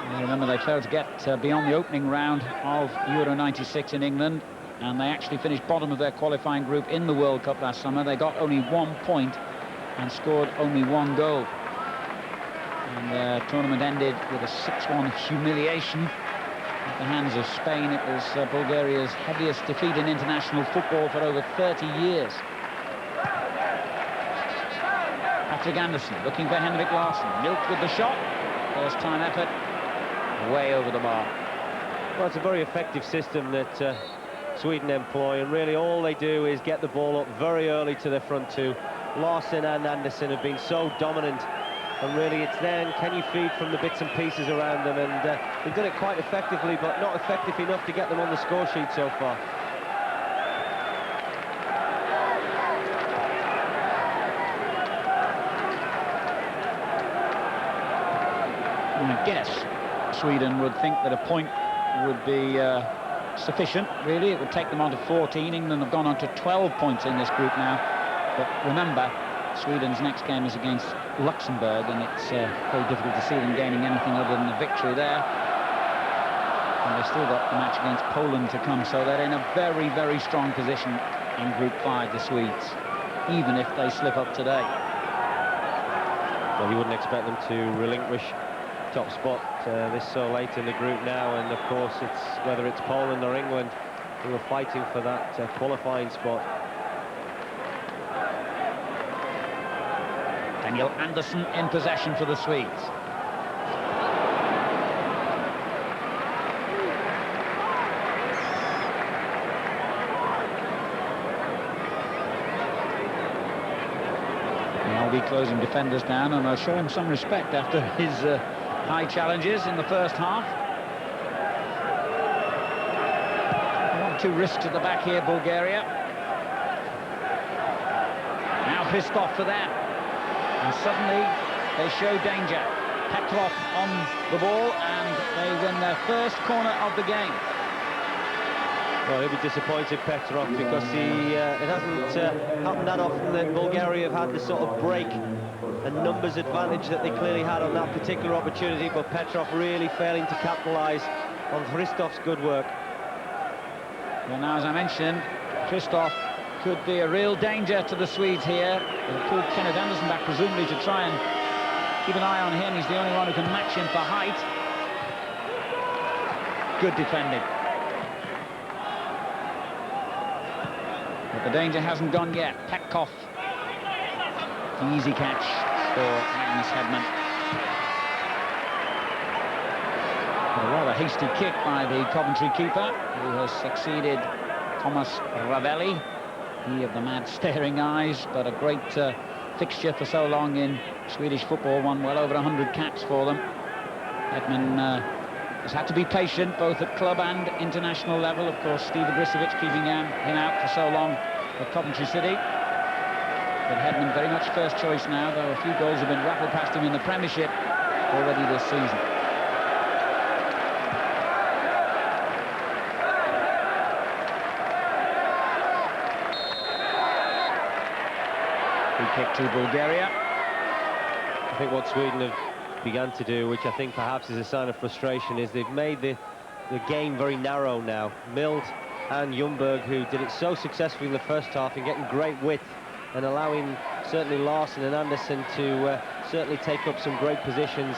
And remember, they failed to get beyond the opening round of Euro 96 in England, and they actually finished bottom of their qualifying group in the World Cup last summer. They got only 1 point and scored only 1 goal. And the tournament ended with a 6-1 humiliation at the hands of Spain. It was Bulgaria's heaviest defeat in international football for over 30 years. Patrick Anderson looking for Henrik Larsson. Milk with the shot. First time effort. Way over the bar. Well, it's a very effective system that Sweden employ, and really all they do is get the ball up very early to their front two. Larsson and Anderson have been so dominant, and really it's then can you feed from the bits and pieces around them, and they've done it quite effectively, but not effective enough to get them on the score sheet so far. I guess Sweden would think that a point would be sufficient, really. It would take them on to 14. England have gone on to 12 points in this group now. But remember, Sweden's next game is against Luxembourg, and it's very difficult to see them gaining anything other than a victory there. And they've still got the match against Poland to come, so they're in a very, very strong position in Group 5, the Swedes, even if they slip up today. Well, you wouldn't expect them to relinquish top spot this so late in the group now, and of course it's whether it's Poland or England who are fighting for that qualifying spot. Daniel Andersson in possession for the Swedes. I'll be closing defenders down, and I'll show him some respect after his high challenges in the first half. 1-2 risks at the back here, Bulgaria. Now Christoph for them. And suddenly they show danger. Petrov on the ball, and they win their first corner of the game. Well, he'll be disappointed, Petrov, because it hasn't happened that often that Bulgaria have had the sort of break and numbers advantage that they clearly had on that particular opportunity, but Petrov really failing to capitalise on Christoph's good work. Well, now, as I mentioned, Christoph could be a real danger to the Swedes here. They'll pull Kenneth Anderson back, presumably, to try and keep an eye on him. He's the only one who can match him for height. Good defending. But the danger hasn't gone yet. Petkov. Easy catch for Magnus Hedman. A rather hasty kick by the Coventry keeper, who has succeeded Thomas Ravelli. He of the mad staring eyes, but a great fixture for so long in Swedish football, won well over 100 caps for them. Hedman has had to be patient, both at club and international level. Of course, Steve Agricevic keeping him out for so long at Coventry City. But Hedman very much first choice now, though a few goals have been rattled past him in the Premiership already this season. Free kick to Bulgaria. I think what Sweden have begun to do, which I think perhaps is a sign of frustration, is they've made the game very narrow now. Mild and Ljungberg, who did it so successfully in the first half and getting great width and allowing certainly Larsson and Anderson to certainly take up some great positions.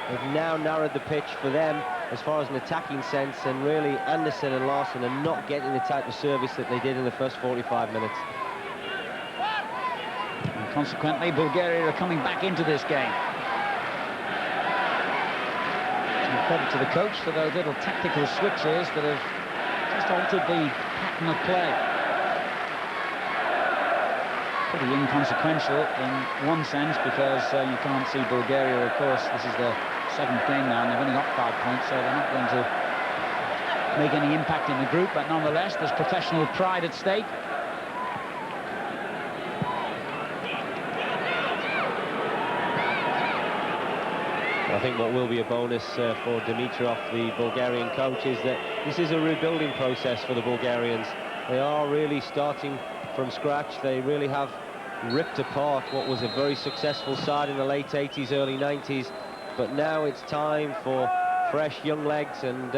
They've now narrowed the pitch for them as far as an attacking sense, and really Anderson and Larsson are not getting the type of service that they did in the first 45 minutes. And consequently, Bulgaria are coming back into this game. Some credit to the coach for those little tactical switches that have just altered the pattern of play. Pretty inconsequential in one sense, because you can't see Bulgaria, of course. This is their seventh game now, and they've only got 5 points, so they're not going to make any impact in the group, but nonetheless there's professional pride at stake. I think what will be a bonus for Dimitrov, the Bulgarian coach, is that this is a rebuilding process for the Bulgarians. They are really starting from scratch. They really have ripped apart what was a very successful side in the late 80s, early 90s. But now it's time for fresh young legs, and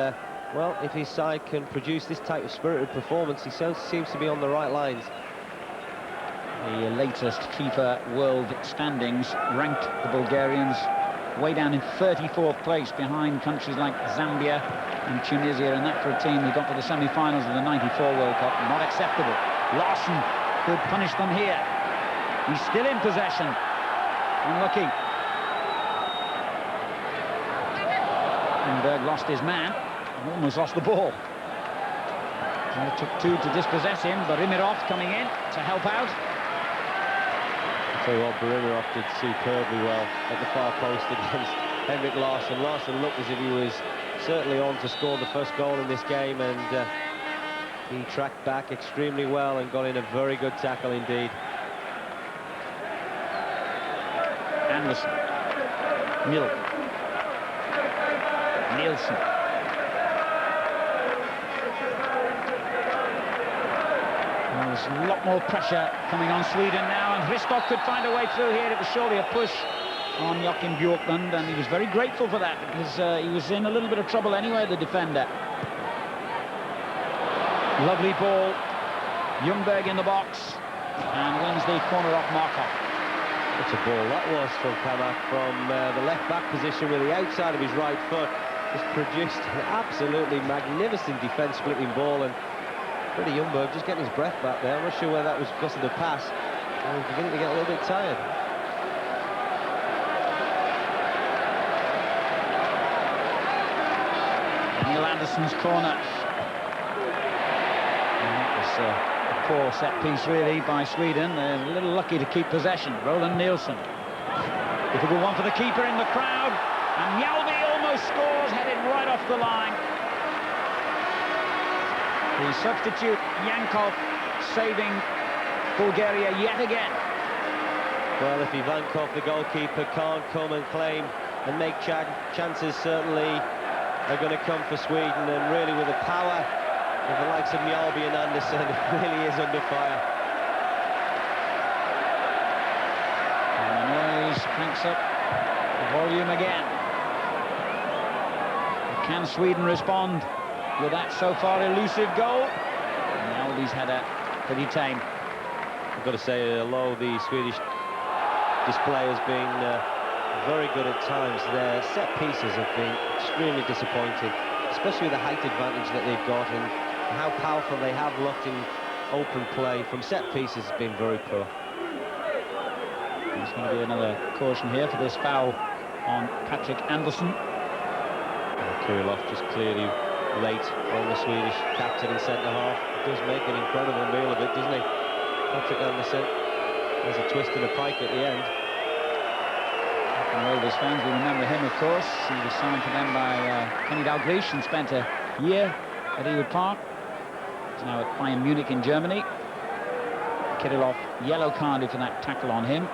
well, if his side can produce this type of spirited performance, he seems to be on the right lines. The latest FIFA World standings ranked the Bulgarians way down in 34th place, behind countries like Zambia and Tunisia, and that for a team who got to the semi-finals of the '94 World Cup. Not acceptable. Larson could punish them here. He's still in possession. Unlucky. Berg lost his man and almost lost the ball. It took two to dispossess him. Barimirov coming in to help out. I'll tell you what, Barimirov did superbly well at the far post against Henrik Larsson. Larsson looked as if he was certainly on to score the first goal in this game, and he tracked back extremely well and got in a very good tackle indeed. Anderson. Mill. Nielsen. There's a lot more pressure coming on Sweden now, and Hristov could find a way through here. It was surely a push on Joachim Björklund, and he was very grateful for that, because he was in a little bit of trouble anyway, the defender. Lovely ball. Ljungberg in the box, and wins the corner off Markov. What a ball that was from Kamak, from the left-back position with the outside of his right foot. Just produced an absolutely magnificent defence-splitting ball, and Freddie Ljungberg just getting his breath back there. I'm not sure whether that was because of the pass. He was beginning to get a little bit tired. Neil Anderson's corner. And that was a poor set piece really by Sweden. They're a little lucky to keep possession. Roland Nielsen. Difficult one for the keeper in the crowd. And Mjalby almost scores, headed right off the line. The substitute, Yankov, saving Bulgaria yet again. Well, if Ivankov, the goalkeeper, can't come and claim and make chances, certainly are going to come for Sweden. And really, with the power of the likes of Mjalby and Anderson, it really is under fire. And the noise cranks up the volume again. Can Sweden respond with that so far elusive goal? Mjalby's header pretty tame. I've got to say, although the Swedish display has been very good at times, their set pieces have been extremely disappointing, especially with the height advantage that they've got and how powerful they have looked in open play. From set pieces, has been very poor. There's going to be another caution here for this foul on Patrick Anderson. Kirillov just clearly late on the Swedish captain in centre-half. He does make an incredible meal of it, doesn't he? Patrick Anderson. There's a twist and a pike at the end. And Rovers fans will remember him, of course. He was signed to them by Kenny Dalglish and spent a year at Ewood Park. He's now at Bayern Munich in Germany. Kirillov yellow carded for that tackle on him.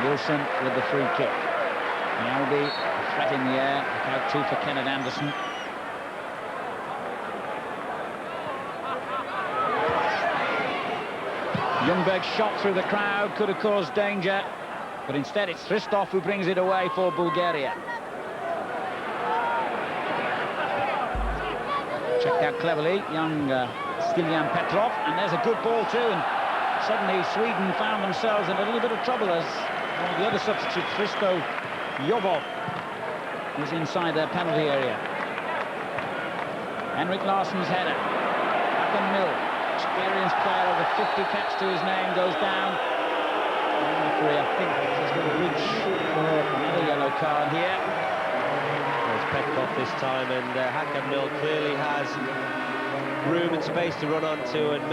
Nielsen with the free kick. Mjalby, threat in the air. Look out too for Kenneth Anderson. Ljungberg shot through the crowd, could have caused danger, but instead it's Hristov who brings it away for Bulgaria. Checked out cleverly, young Stilian Petrov, and there's a good ball too, and suddenly Sweden found themselves in a little bit of trouble as one of the other substitutes, Hristo Jovov, was inside their penalty area. Henrik Larsson's header. Hakan Mill, experienced player, over 50 caps to his name, goes down. The referee, I think, is going to reach for another yellow card here. Well, it's Petkov this time, and Hakan Mill clearly has room and space to run onto, and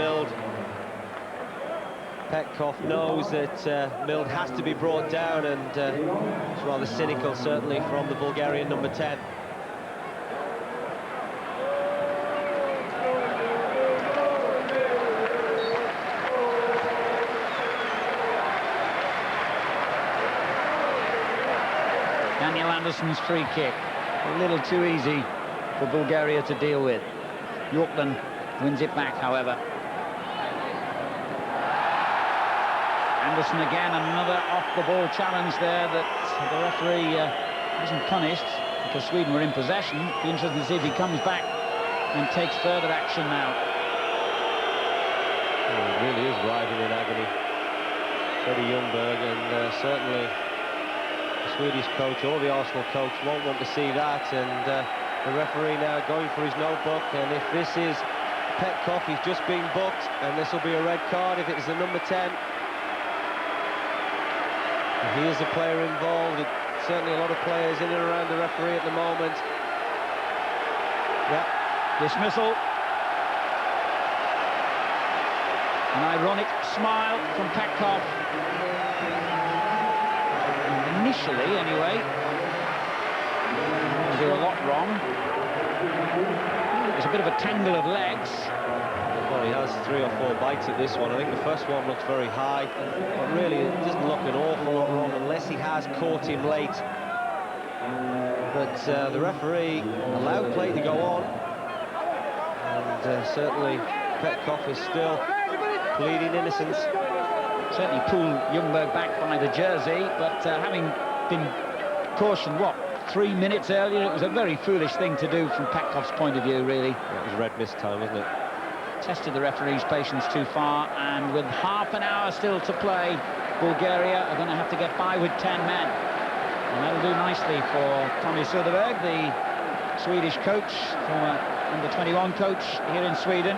Petkov knows that Mild has to be brought down, and it's rather cynical, certainly, from the Bulgarian number 10. Daniel Anderson's free kick, a little too easy for Bulgaria to deal with. Yorkland wins it back, however. Anderson again, another off-the-ball challenge there that the referee wasn't punished because Sweden were in possession. Be interesting to see if he comes back and takes further action now. Well, he really is writhing in agony, Freddie Ljungberg, and certainly the Swedish coach or the Arsenal coach won't want to see that. And the referee now going for his notebook, and if this is Petkov, he's just been booked, and this will be a red card if it's the number 10. And he is a player involved. Certainly a lot of players in and around the referee at the moment. Yeah. Dismissal. An ironic smile from Petkov. Initially, anyway. He'll do a lot wrong. There's a bit of a tangle of legs. Well, he has 3 or 4 bites at this one. I think the first one looks very high, but really it doesn't look an awful lot wrong unless he has caught him late. But the referee allowed play to go on, and certainly Petkov is still pleading innocence. Certainly pulled Ljungberg back by the jersey, but having been cautioned, what, 3 minutes earlier, it was a very foolish thing to do from Petkov's point of view, really. It was red missed time, wasn't it? Tested the referee's patience too far, and with half an hour still to play, Bulgaria are going to have to get by with 10 men. And that'll do nicely for Tommy Söderberg, the Swedish coach, former under-21 coach here in Sweden.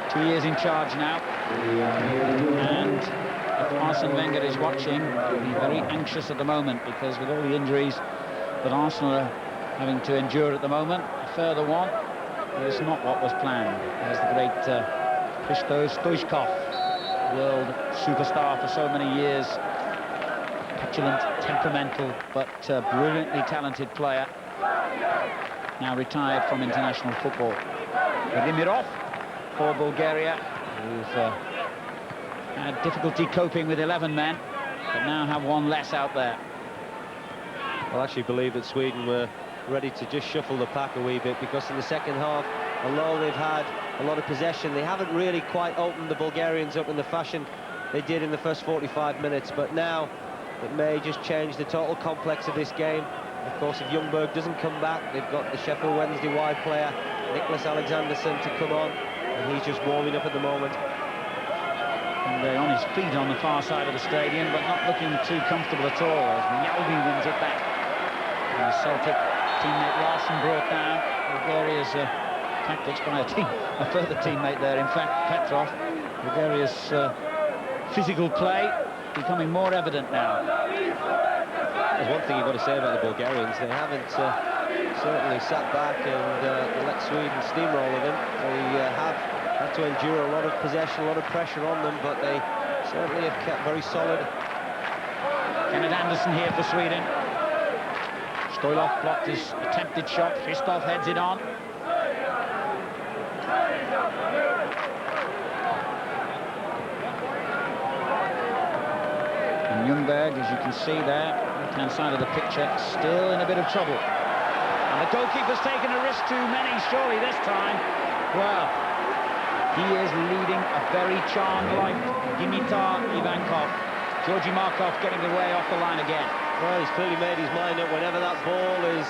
2 years in charge now. And if Arsene Wenger is watching, he'll be very anxious at the moment, because with all the injuries that Arsenal are having to endure at the moment, a further one is not what was planned. There's the great Hristo Stoichkov, world superstar for so many years. Petulant, temperamental, but brilliantly talented player. Now retired from international football. Vladimir for Bulgaria, who've had difficulty coping with 11 men, but now have one less out there. I actually believe that Sweden were ready to just shuffle the pack a wee bit, because in the second half, although they've had a lot of possession, they haven't really quite opened the Bulgarians up in the fashion they did in the first 45 minutes. But now it may just change the total complex of this game. Of course, if Ljungberg doesn't come back, they've got the Sheffield Wednesday wide player Nicholas Alexanderson to come on, and he's just warming up at the moment. And on his feet on the far side of the stadium, but not looking too comfortable at all, as Mjalby wins it back. And the Celtic teammate Larsson brought down Bulgaria's tactics by a further teammate there, in fact, Petrov. Bulgaria's physical play becoming more evident now. There's one thing you've got to say about the Bulgarians: they haven't certainly sat back and let Sweden steamroller them. They have had to endure a lot of possession, a lot of pressure on them, but they certainly have kept very solid. Kenneth Anderson here for Sweden. Stoilov blocked his attempted shot. Christoph heads it on. And Ljungberg, as you can see there, left-hand side of the picture, still in a bit of trouble. And the goalkeeper's taken a risk too many, surely this time. Well, he is leading a very charmed life. Dimitar Ivankov. Georgi Markov getting away off the line again. Well, he's clearly made his mind up. Whenever that ball is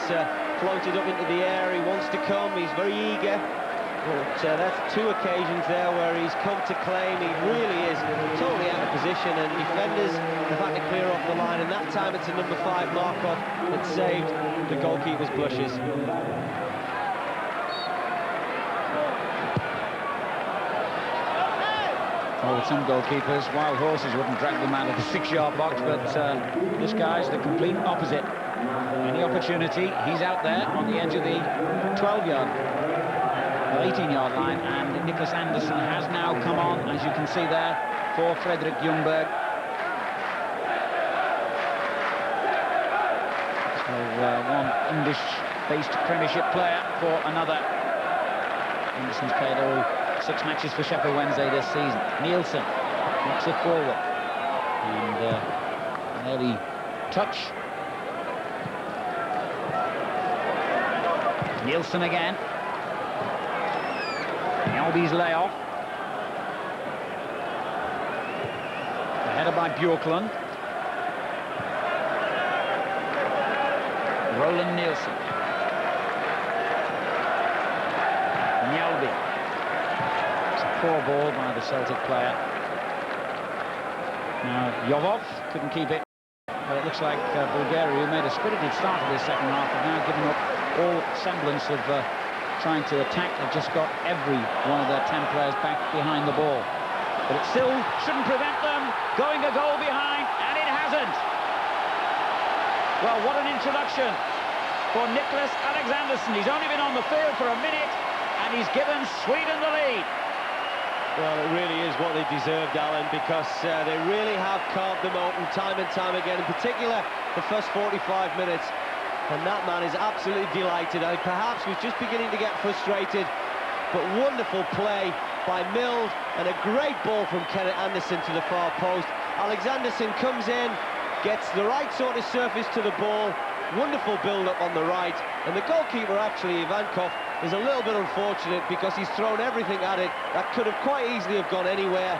floated up into the air, he wants to come. He's very eager. But that's 2 occasions there where he's come to claim. He really is totally out of position, and defenders have had to clear off the line. And that time it's a number 5 Markov that saved the goalkeeper's blushes. Well, with some goalkeepers, wild horses wouldn't drag them out of the 6-yard box, but this guy's the complete opposite. Any opportunity, he's out there on the edge of the 12-yard, or 18-yard line, and Nicholas Anderson has now come on, as you can see there, for Fredrik Ljungberg. So one English-based Premiership player for another. Anderson's played all 6 matches for Sheffield Wednesday this season. Nielsen knocks it forward, and an early touch. Nielsen again. Mjällby's layoff. The header by Björklund. Roland Nielsen. Mjällby. It's a poor ball by the Celtic player. Now Jovov couldn't keep it. But it looks like Bulgaria, who made a spirited start of this second half, have now given up all semblance of trying to attack. They've just got every one of their 10 players back behind the ball. But it still shouldn't prevent them going a goal behind, and it hasn't. Well, what an introduction for Nicklas Alexandersson. He's only been on the field for a minute, and he's given Sweden the lead. Well, it really is what they deserved, Alan, because they really have carved them open time and time again, in particular the first 45 minutes. And that man is absolutely delighted. I perhaps was just beginning to get frustrated, but wonderful play by Mild, and a great ball from Kenneth Anderson to the far post. Alexandersson comes in, gets the right sort of surface to the ball, wonderful build-up on the right, and the goalkeeper, actually, Ivankov, is a little bit unfortunate because he's thrown everything at it. That could have quite easily have gone anywhere,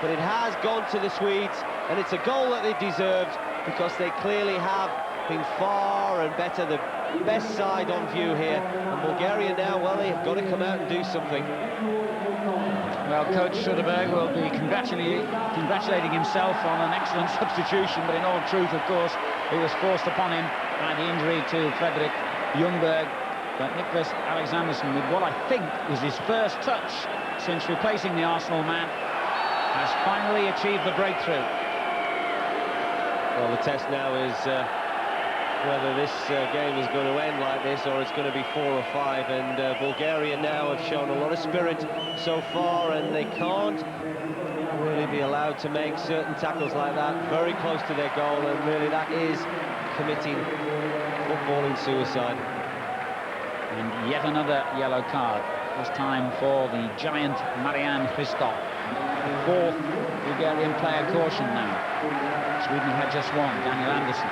but it has gone to the Swedes, and it's a goal that they deserved because they clearly have been far and better, the best side on view here. And Bulgaria now, well, they've got to come out and do something. Well, Coach Soderberg will be congratulating himself on an excellent substitution, but in all truth, of course, it was forced upon him by the injury to Fredrik Ljungberg. But Nicklas Alexandersson, with what I think was his first touch since replacing the Arsenal man, has finally achieved the breakthrough. Well, the test now is whether this game is going to end like this or it's going to be 4 or 5, and Bulgaria now have shown a lot of spirit so far, and they can't really be allowed to make certain tackles like that very close to their goal, and really that is committing footballing suicide. And yet another yellow card, this time for the giant Marian Christoph. 4th Bulgarian player caution now. Sweden had just one, Daniel Andersson.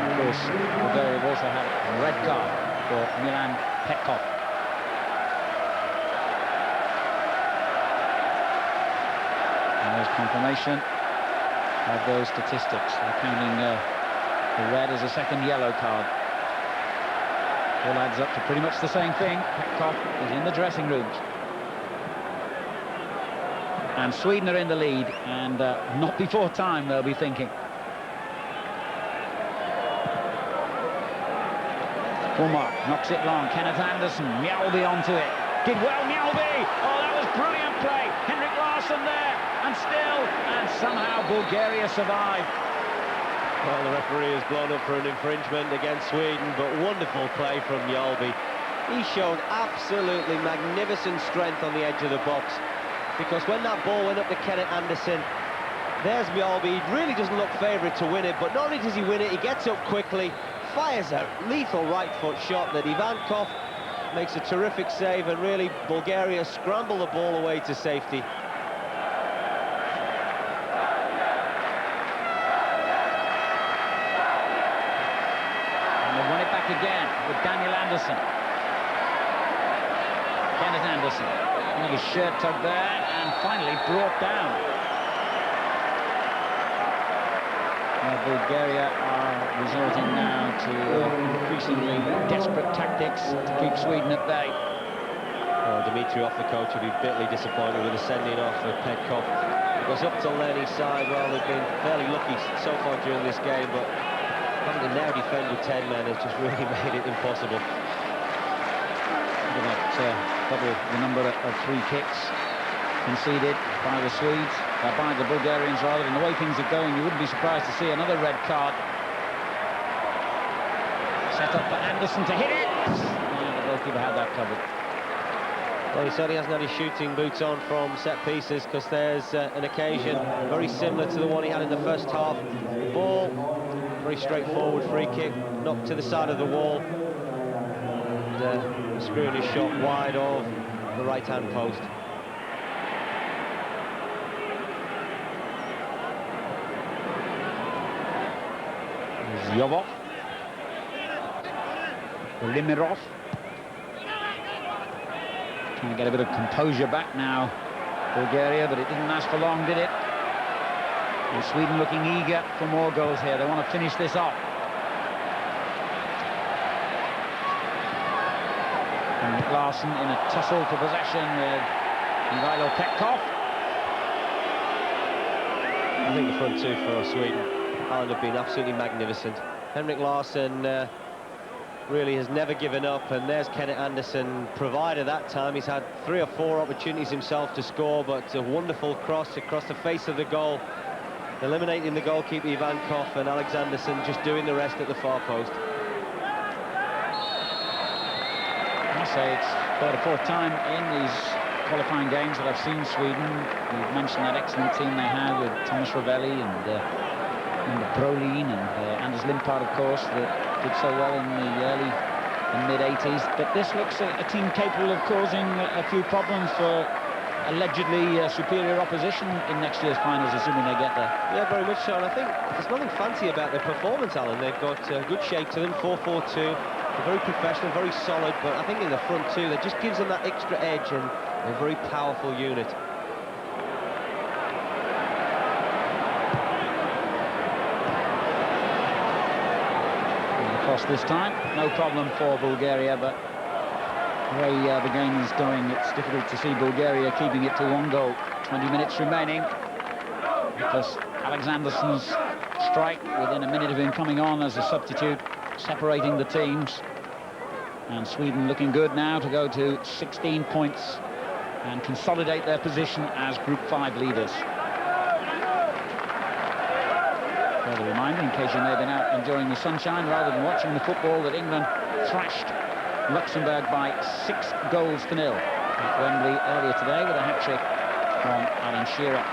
Of course, Bulgaria have also had a red card for Milan Petkov. And there's confirmation of those statistics. They're counting the red as a second yellow card. All adds up to pretty much the same thing. Petkov is in the dressing rooms. And Sweden are in the lead, and not before time, they'll be thinking. Umar knocks it long. Kenneth Anderson, Mjällby onto it. Did well, Mjällby! Oh, that was brilliant play. Henrik Larsson there, and somehow Bulgaria survived. Well, the referee has blown up for an infringement against Sweden, but wonderful play from Mjällby. He showed absolutely magnificent strength on the edge of the box, because when that ball went up to Kenneth Anderson, there's Mjällby. He really doesn't look favourite to win it, but not only does he win it, he gets up quickly, fires a lethal right foot shot that Ivankov makes a terrific save, and really Bulgaria scramble the ball away to safety. Again with Daniel Anderson. Kenneth Anderson, his shirt tugged there, and finally brought down. Bulgaria are resorting now to increasingly desperate tactics to keep Sweden at bay. Well, Dimitrov, the coach, will be bitterly disappointed with the sending off of Petkov. Because up to Lenny's side, well, they've been fairly lucky so far during this game, but having to now defend with 10 men has just really made it impossible. Look at that, double the number of free kicks conceded by the Swedes, by the Bulgarians rather. And the way things are going, you wouldn't be surprised to see another red card. Set up for Anderson to hit it. And the goalkeeper had that covered. Well, he certainly hasn't had his shooting boots on from set pieces, because there's an occasion very similar to the one he had in the first half. Ball, very straightforward free kick, knocked to the side of the wall, and screwing his shot wide of the right-hand post. Jovov. Limirov. Trying to get a bit of composure back now, Bulgaria, but it didn't last for long, did it? And Sweden looking eager for more goals here. They want to finish this off. And Larsen in a tussle for possession with Ivailo Petkov. I think the front two for Sweden, Ireland, have been absolutely magnificent. Henrik Larsson really has never given up, and there's Kenneth Anderson, provider that time. He's had 3 or 4 opportunities himself to score, but a wonderful cross across the face of the goal, eliminating the goalkeeper Ivankov, and Alexanderson just doing the rest at the far post. I say it's third or fourth time in these qualifying games that I've seen Sweden. We've mentioned that excellent team they had with Thomas Ravelli and Brolin and Anders Limpar, of course, that did so well in the early and mid-80s. But this looks a team capable of causing a few problems for allegedly superior opposition in next year's finals, assuming they get there. Yeah, very much so, and I think there's nothing fancy about their performance, Alan. They've got good shape to them, 4-4-2. They're very professional, very solid, but I think in the front two, that just gives them that extra edge, and a very powerful unit. Across this time, no problem for Bulgaria, but the way the game is going, it's difficult to see Bulgaria keeping it to 1 goal. 20 minutes remaining, because Alexanderson's strike within a minute of him coming on as a substitute, separating the teams. And Sweden looking good now to go to 16 points and consolidate their position as Group 5 leaders. Further reminder, in case you may have been out enjoying the sunshine rather than watching the football, that England thrashed Luxembourg by 6 goals to 0 at Wembley earlier today with a hat-trick from Alan Shearer.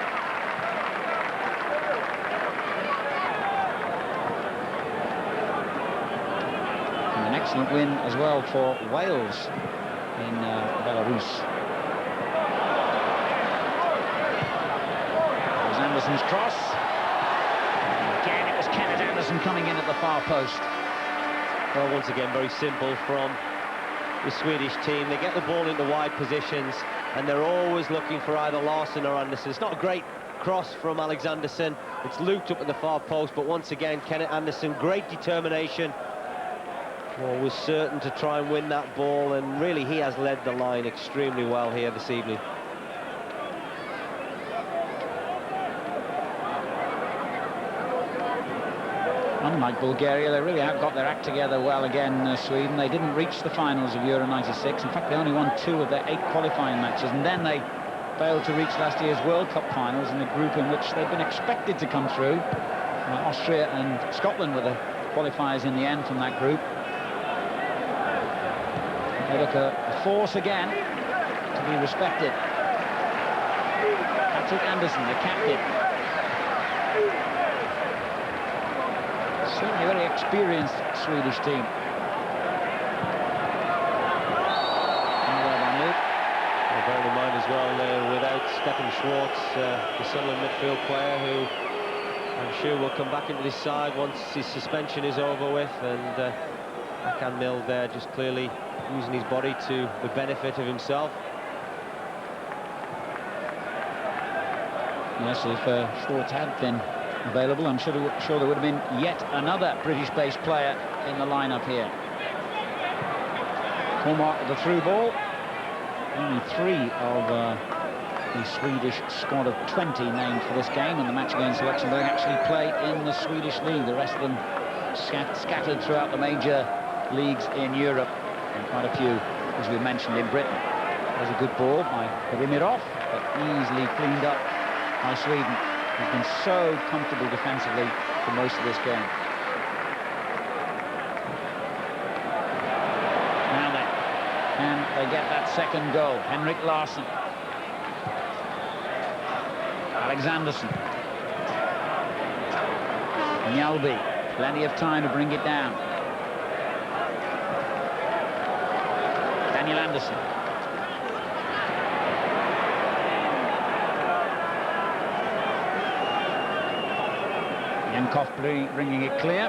And an excellent win as well for Wales in Belarus. There's Anderson's cross. Again, it was Kenneth Anderson coming in at the far post. Well, once again, very simple from the Swedish team. They get the ball into wide positions, and they're always looking for either Larsson or Anderson. It's not a great cross from Alexanderson. It's looped up at the far post, but once again, Kenneth Anderson, great determination. Always certain to try and win that ball, and really he has led the line extremely well here this evening. Unlike Bulgaria, they really have got their act together well again, Sweden. They didn't reach the finals of Euro 96. In fact, they only won 2 of their 8 qualifying matches, and then they failed to reach last year's World Cup finals in a group in which they've been expected to come through. Austria and Scotland were the qualifiers in the end from that group. They look a force again to be respected. Patrick Anderson, the captain. Certainly a very experienced Swedish team. Well, bearing in mind as well, without Stefan Schwartz, the Sunderland midfield player, who I'm sure will come back into this side once his suspension is over with, and Hakan Mill there just clearly using his body to the benefit of himself. Yes, if Schwartz had been available, I'm sure there would have been yet another British-based player in the lineup here. Cormack with the through ball. Only 3 of the Swedish squad of 20 named for this game, and the match against Luxembourg actually played in the Swedish league. The rest of them scattered throughout the major leagues in Europe, and quite a few, as we mentioned, in Britain. There's a good ball by Rimirov, but easily cleaned up by Sweden. He's been so comfortable defensively for most of this game. Now then, and they get that second goal. Henrik Larsson. Alexanderson. Mjällby, plenty of time to bring it down. Daniel Anderson. Yankov bringing it clear.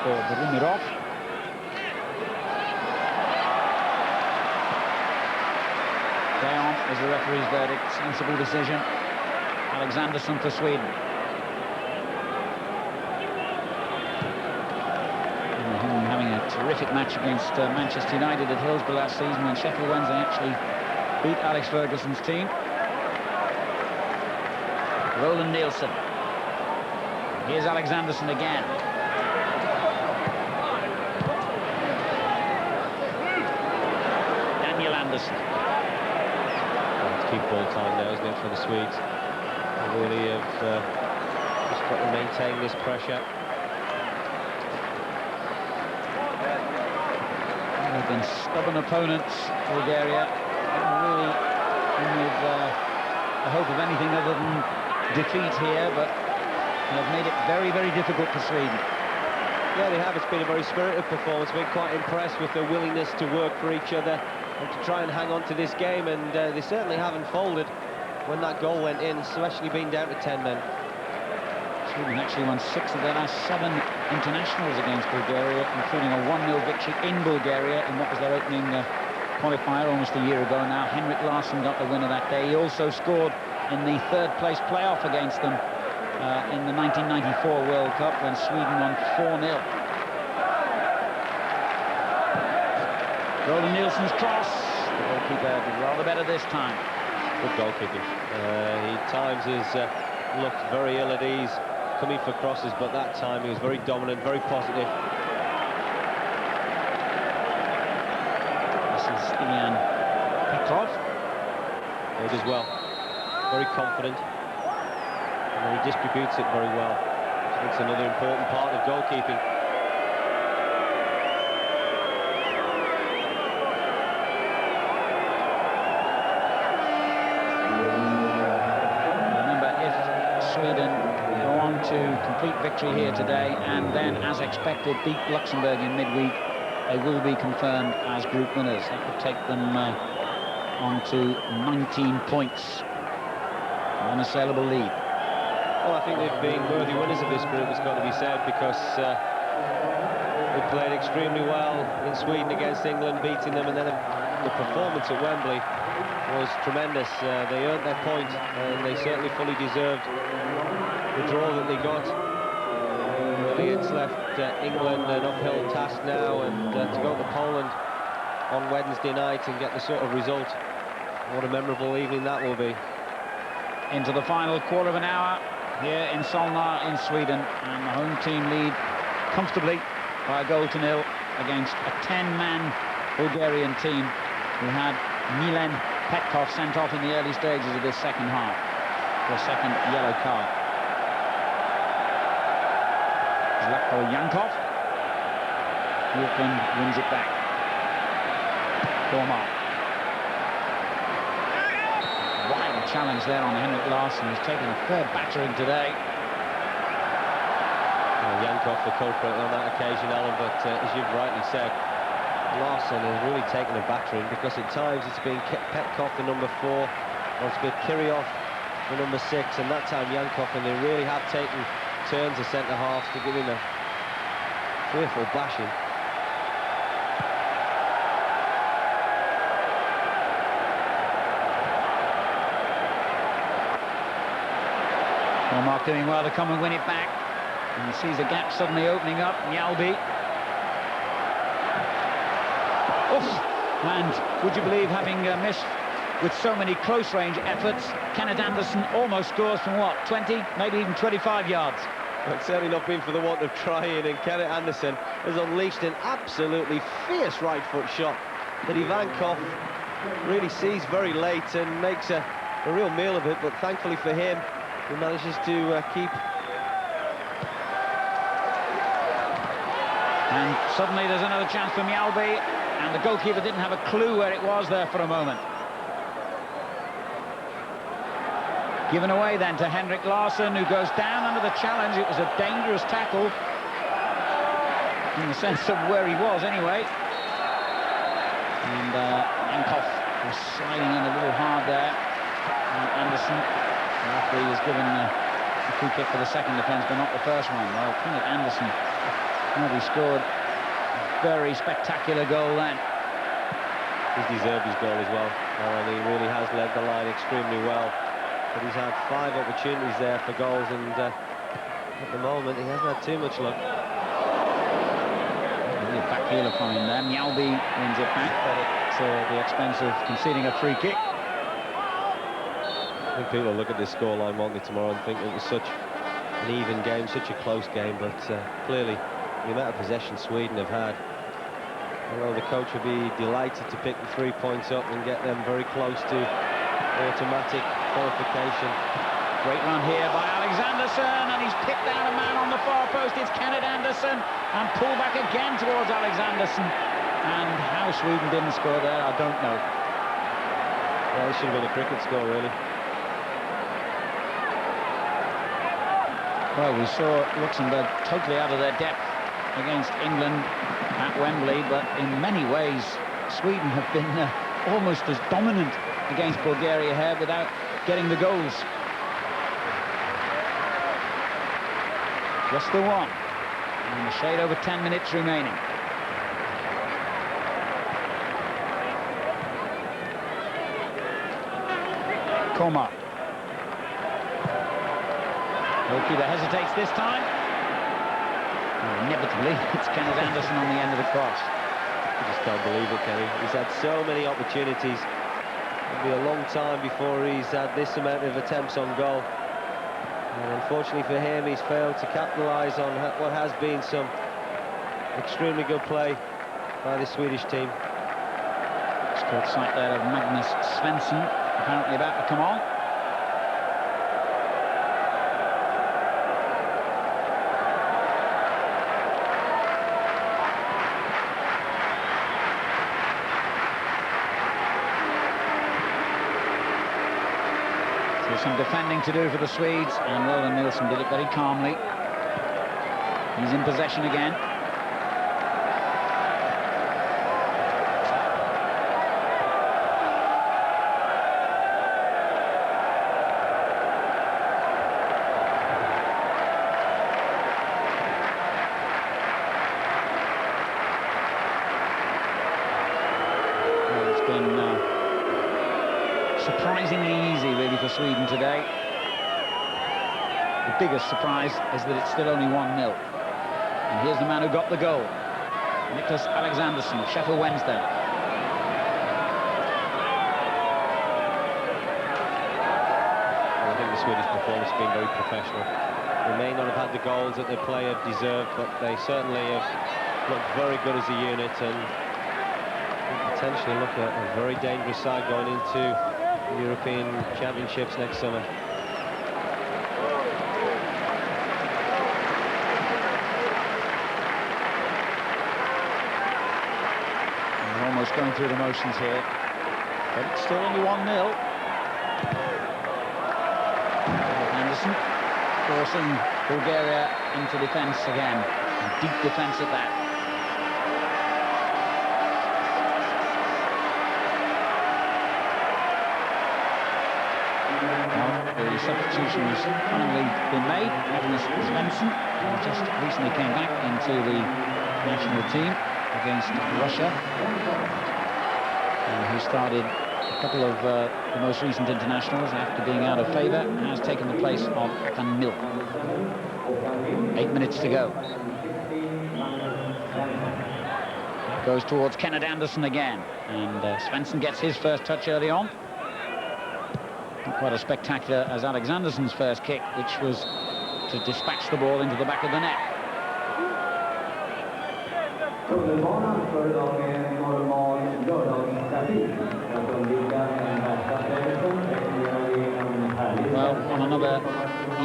for Brumirov. Play on is the referee's verdict. Sensible decision. Alexandersson for Sweden. Having a terrific match against Manchester United at Hillsborough last season, when Sheffield Wednesday actually beat Alex Ferguson's team. Roland Nielsen. Here's Alexandersson again. Daniel Andersson. Well, keep ball time now, isn't it, for the Swedes? They really have just got to maintain this pressure. They've been stubborn opponents, Bulgaria. Really with the hope of anything other than defeat here, but they've made it very, very difficult for Sweden. Yeah, they have. It's been a very spirited performance. Been quite impressed with their willingness to work for each other and to try and hang on to this game, and they certainly haven't folded when that goal went in, especially being down to 10 men. Sweden actually won 6 of their last 7 internationals against Bulgaria, including a 1-0 victory in Bulgaria in what was their opening qualifier almost a year ago now. Henrik Larsson got the winner that day. He also scored in the third-place playoff against them in the 1994 World Cup when Sweden won 4-0. Roland Nielsen's cross. The goalkeeper did rather better this time. Good goalkeeping. He at times has looked very ill at ease coming for crosses, but that time he was very dominant, very positive. This is Ian Petrov. He does well. Very confident. And then he distributes it very well. I think it's another important part of goalkeeping. To complete victory here today and then, as expected, beat Luxembourg in midweek, they will be confirmed as group winners. That would take them on to 19 points, an unassailable lead. Well, I think they've been worthy winners of this group, it's got to be said, because they played extremely well in Sweden against England, beating them, and then the performance at Wembley was tremendous. They earned their point, and they certainly fully deserved the draw that they got. Really, it's left England an uphill task now, and to go to Poland on Wednesday night and get the sort of result, what a memorable evening that will be. Into the final quarter of an hour here in Solna in Sweden, and the home team lead comfortably by a 0-0 against a 10-man Bulgarian team who had Milen Petkov sent off in the early stages of this second half for a second yellow card. Zlatko Yankov. Auckland wins it back. Kormar. Wild challenge there on Henrik Larsson, who's taken a fair battering today. Well, Yankov the culprit on that occasion, Alan, but as you've rightly said, Larsson has really taken a battering, because at times it's been Petkov the number 4, or it's been Kiryov the number 6, and that time Yankov, and they really have taken turns of centre-halves to give him a fearful bashing. Well, Mark doing well to come and win it back, and he sees a gap suddenly opening up. Mjalby. And would you believe, having missed with so many close-range efforts, Kenneth Anderson almost scores from, what, 20, maybe even 25 yards? Well, it's certainly not been for the want of trying, and Kenneth Anderson has unleashed an absolutely fierce right-foot shot that Ivankov really sees very late and makes a real meal of it, but thankfully for him, he manages to keep. And suddenly there's another chance for Mjalby, and the goalkeeper didn't have a clue where it was there for a moment. Given away then to Henrik Larsson, who goes down under the challenge. It was a dangerous tackle, in the sense of where he was anyway. And Yankov was sliding in a little hard there. And Anderson, the referee, has given a free kick for the second defence, but not the first one. Well, Kenneth Anderson Well, he scored a very spectacular goal then. He's deserved his goal as well, and he really has led the line extremely well. But he's had 5 opportunities there for goals, and at the moment he hasn't had too much luck. A back healer from him there. Mjalby wins it back, but it's at the expense of conceding a free kick. I think people will look at this scoreline, won't they, tomorrow, and think it was such an even game, such a close game, but clearly the amount of possession Sweden have had, although the coach will be delighted to pick the 3 points up and get them very close to automatic qualification. Great run here by Alexanderson, and he's picked out a man on the far post. It's Kenneth Anderson, and pull back again towards Alexanderson. And how Sweden didn't score there, I don't know. Well, it should have been a cricket score, really. Well, we saw Luxembourg totally out of their depth against England at Wembley, but in many ways Sweden have been almost as dominant against Bulgaria here without getting the goals. Just the one, and a shade over 10 minutes remaining. Komar. Goalkeeper hesitates this time. And inevitably, it's Kenneth Anderson on the end of the cross. I just can't believe it, Kenny. He's had so many opportunities. It'll be a long time before he's had this amount of attempts on goal. And unfortunately for him, he's failed to capitalise on what has been some extremely good play by the Swedish team. Scored sight there of Magnus Svensson, apparently about to come on. Some defending to do for the Swedes, and Roland Nilsson did it very calmly. He's in possession again. Well, it's been surprisingly easy, really, for Sweden today. The biggest surprise is that it's still only 1-0. And here's the man who got the goal, Nicholas Alexanderson of Sheffield Wednesday. Well, I think the Swedish performance has been very professional. They may not have had the goals that their play have deserved, but they certainly have looked very good as a unit, and potentially look at a very dangerous side going into European Championships next summer. We're almost going through the motions here, but it's still only 1-0. Anderson forcing Bulgaria into defence again, and deep defence at that. The substitution has finally been made. Magnus Svensson, who just recently came back into the national team against Russia, and who started a couple of the most recent internationals after being out of favour, has taken the place of Hakan Mill. 8 minutes to go. Goes towards Kenneth Anderson again, and Svensson gets his first touch early on. Not quite as spectacular as Alexanderson's first kick, which was to dispatch the ball into the back of the net. Well, on another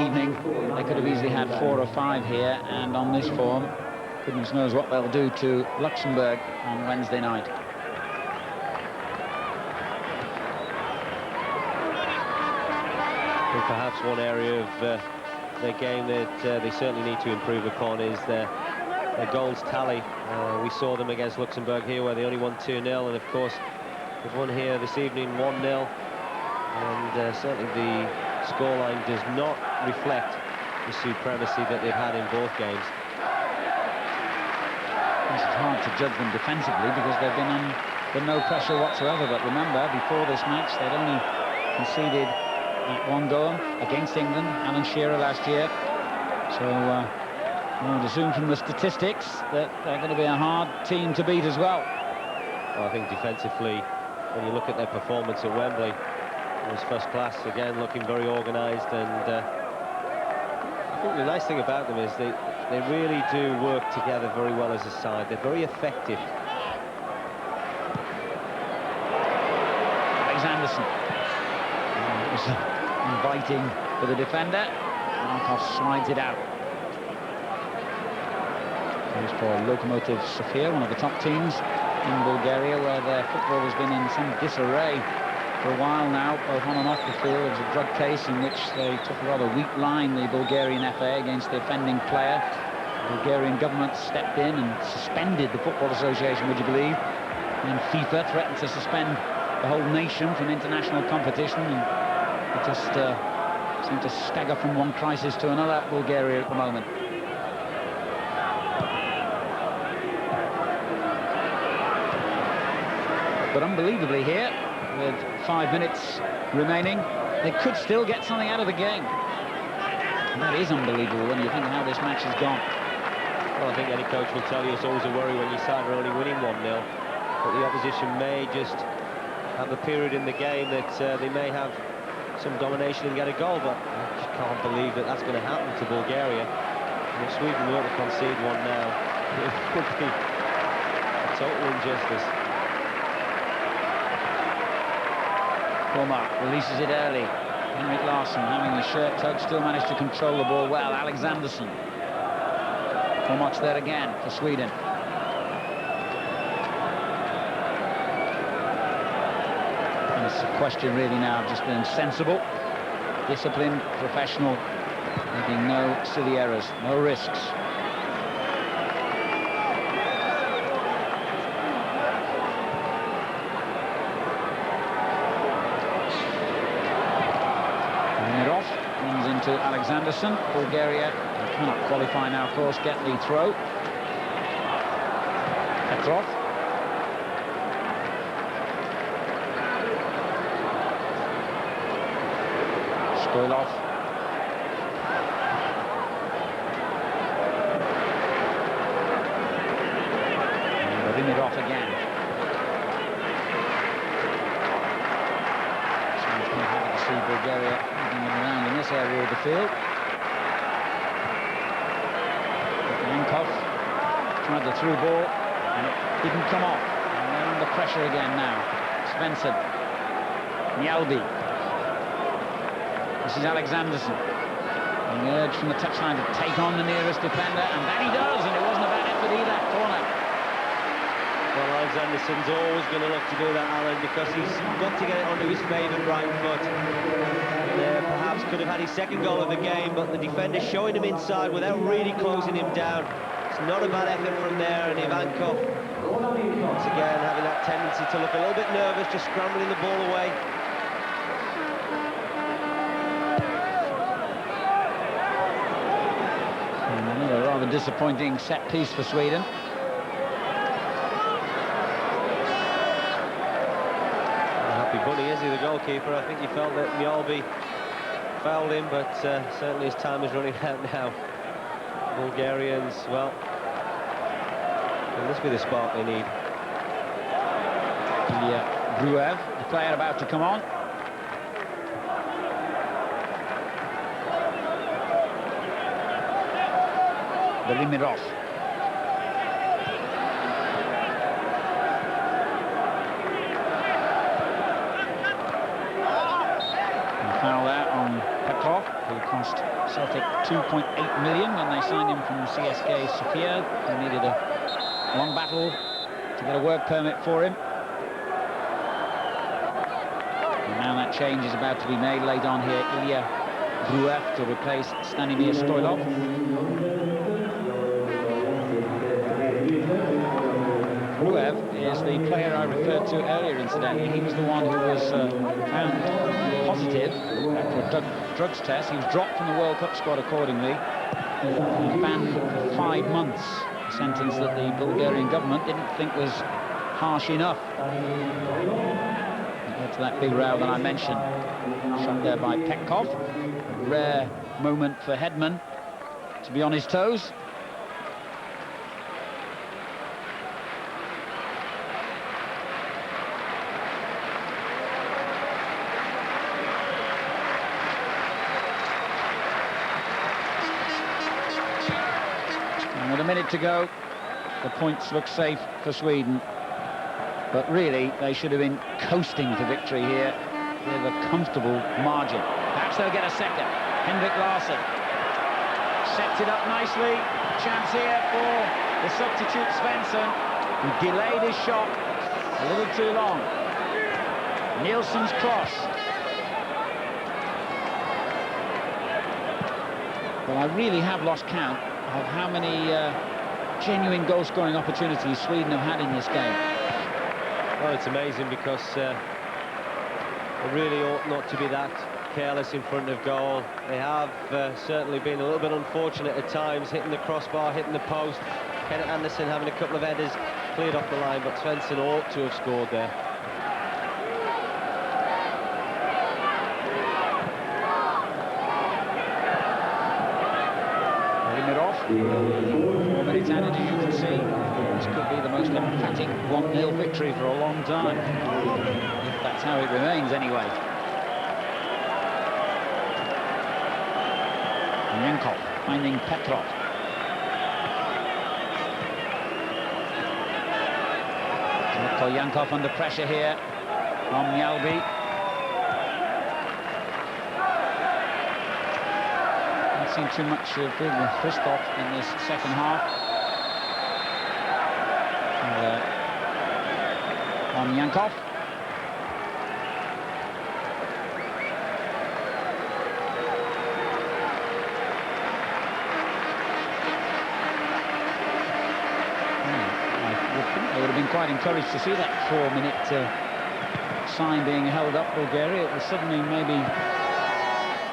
evening, they could have easily had 4 or 5 here, and on this form, goodness knows what they'll do to Luxembourg on Wednesday night. Perhaps one area of their game that they certainly need to improve upon is their goals tally. We saw them against Luxembourg here, where they only won 2-0, and of course they've won here this evening 1-0, and certainly the scoreline does not reflect the supremacy that they've had in both games. It's hard to judge them defensively because they've been under no pressure whatsoever. But remember, before this match, they'd only conceded one goal against England, Alan Shearer last year. So I would assume from the statistics that they're going to be a hard team to beat as well. Well, I think defensively, when you look at their performance at Wembley, it was first class. Again, looking very organised, and I think the nice thing about them is they really do work together very well as a side. They're very effective. Alexanderson. It was inviting for the defender. Markov slides it out. Here's for Lokomotiv Sofia, one of the top teams in Bulgaria, where their football has been in some disarray for a while now, both on and off the field. There was a drug case in which they took a rather weak line, the Bulgarian FA, against the offending player. The Bulgarian government stepped in and suspended the Football Association, would you believe? And FIFA threatened to suspend the whole nation from international competition, and it just seemed to stagger from one crisis to another, Bulgaria, at the moment. But unbelievably here, with 5 minutes remaining, they could still get something out of the game. And that is unbelievable when you think how this match has gone. Well, I think any coach will tell you it's always a worry when your side are only winning 1-0. But the opposition may just have a period in the game that they may have some domination and get a goal, but I just can't believe that that's going to happen to Bulgaria. And if Sweden were to concede one now, it would be a total injustice. Cormac releases it early. Henrik Larsson, having the shirt tugged, still managed to control the ball well. Alexanderson. Cormac's there again for Sweden. And it's a question really now of just being sensible, disciplined, professional, making no silly errors, no risks. To Alexanderson. Bulgaria cannot qualify now, of course, get the throw. Petrov. Stoilov. Vladimir again. So it's quite happy to see Bulgaria moving it around in this area of the field. Yankov tried the through ball and it didn't come off. And they're under pressure again now. Svensson. Mjalby. This is Alexanderson. Being urged from the touchline to take on the nearest defender, and that he does, and it wasn't a bad effort either. Corner. Well, Alexanderson's always going to look to do that, Alan, because he's got to get it onto his favoured right foot. Perhaps could have had his second goal of the game, but the defender showing him inside without really closing him down. It's not a bad effort from there, and Ivankov, once again, having that tendency to look a little bit nervous, just scrambling the ball away. A rather disappointing set piece for Sweden. Bunny, is he, the goalkeeper? I think he felt that Mjalby fouled him, but certainly his time is running out now. Bulgarians, well, can this be the spark they need? Gruev, the player about to come on. Vladimir. Foul there on Petrov, who cost Celtic 2.8 million when they signed him from CSK Sofia. They needed a long battle to get a work permit for him. And now that change is about to be made late on here. Ilya Gruev to replace Stanimir Stoilov. Gruev is the player I referred to earlier, incidentally. He was the one who was found positive for a drugs test. He was dropped from the World Cup squad accordingly and banned for 5 months a sentence that the Bulgarian government didn't think was harsh enough. Led to that big row that I mentioned. Shot there by Petkov. A rare moment for Hedman to be on his toes. And with a minute to go, the points look safe for Sweden. But really, they should have been coasting to victory here with a comfortable margin. Perhaps they'll get a second. Henrik Larsson sets it up nicely. Chance here for the substitute Svensson, who delayed his shot a little too long. Nielsen's cross. Well, I really have lost count of how many genuine goal-scoring opportunities Sweden have had in this game. Well, it's amazing because they really ought not to be that careless in front of goal. They have certainly been a little bit unfortunate at times, hitting the crossbar, hitting the post. Kenneth Anderson having a couple of headers cleared off the line, but Svensson ought to have scored there. Letting it off. 4 minutes added, as you can see. This could be the most emphatic 1-0 victory for a long time. If that's how it remains, anyway. Yankov finding Petrov. Yankov under pressure here from Mjalby. Haven't seen too much of Christoph in this second half. On Yankov. I would have been quite encouraged to see that 4-minute sign being held up. Bulgaria, it will suddenly maybe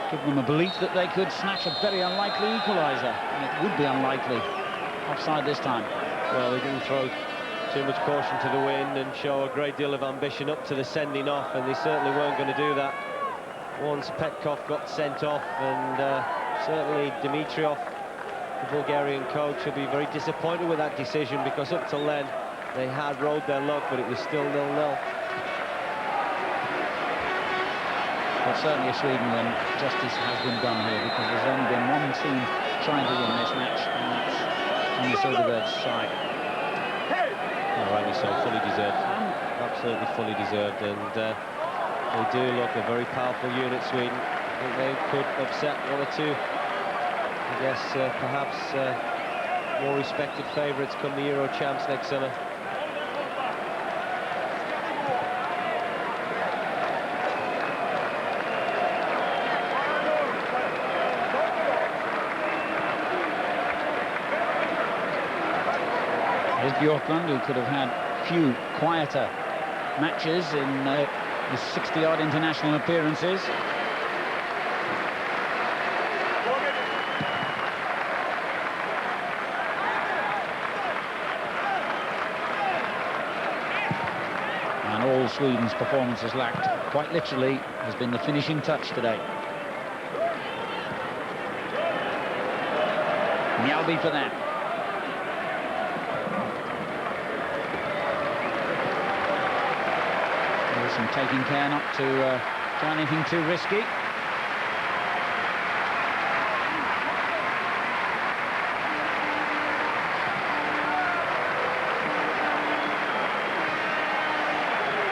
give them a belief that they could snatch a very unlikely equaliser, and it would be unlikely. Offside this time. Well, they didn't throw too much caution to the wind and show a great deal of ambition up to the sending off, and they certainly weren't going to do that once Petkov got sent off. And certainly Dimitrov, the Bulgarian coach, will be very disappointed with that decision, because up till then they had rode their luck, but it was still 0-0. Well, certainly for Sweden, then justice has been done here, because there's only been one team trying to win this match, and that's on the Silverbirds side. All right, so fully deserved, absolutely fully deserved, and they do look a very powerful unit, Sweden. I think they could upset one or two, I guess, perhaps more respected favourites come the Euro champs next summer. Here's Bjorklund, who could have had few quieter matches in his 60-odd international appearances. And all Sweden's performance has lacked, quite literally, has been the finishing touch today. Mjalby for that. And taking care not to try anything too risky.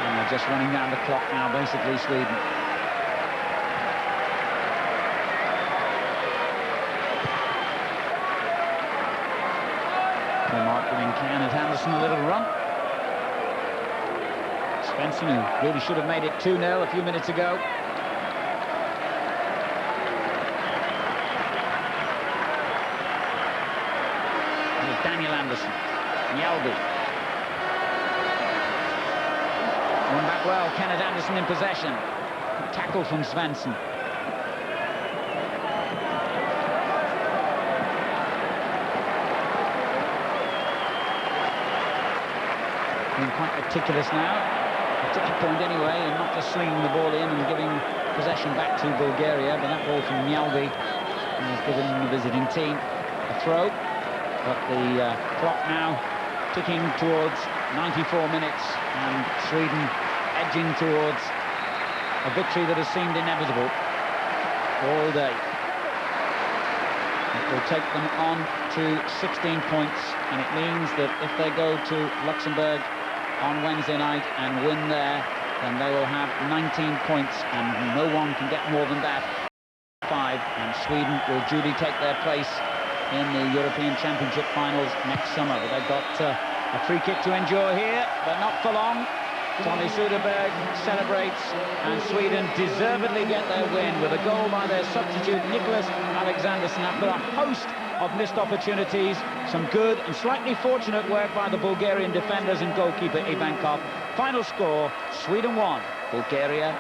And they're just running down the clock now, basically, Sweden. Mark giving Kenneth Anderson a little run. Svensson, who really should have made it 2-0 a few minutes ago. Here's Daniel Anderson. Mjalby. Won back well. Kenneth Anderson in possession. Tackle from Svensson. being quite meticulous now, up to that point anyway, and not just slinging the ball in and giving possession back to Bulgaria, but that ball from Mialdi has given the visiting team a throw. But the clock now ticking towards 94 minutes, and Sweden edging towards a victory that has seemed inevitable all day. It will take them on to 16 points, and it means that if they go to Luxembourg on Wednesday night and win there, then they will have 19 points, and no one can get more than that. 5, and Sweden will duly take their place in the European Championship finals next summer. But they've got a free kick to enjoy here, but not for long. Tommy Söderberg celebrates, and Sweden deservedly get their win with a goal by their substitute Nicholas Alexanderson after a host of missed opportunities. Some good and slightly fortunate work by the Bulgarian defenders and goalkeeper Ivankov. Final score, Sweden 1, Bulgaria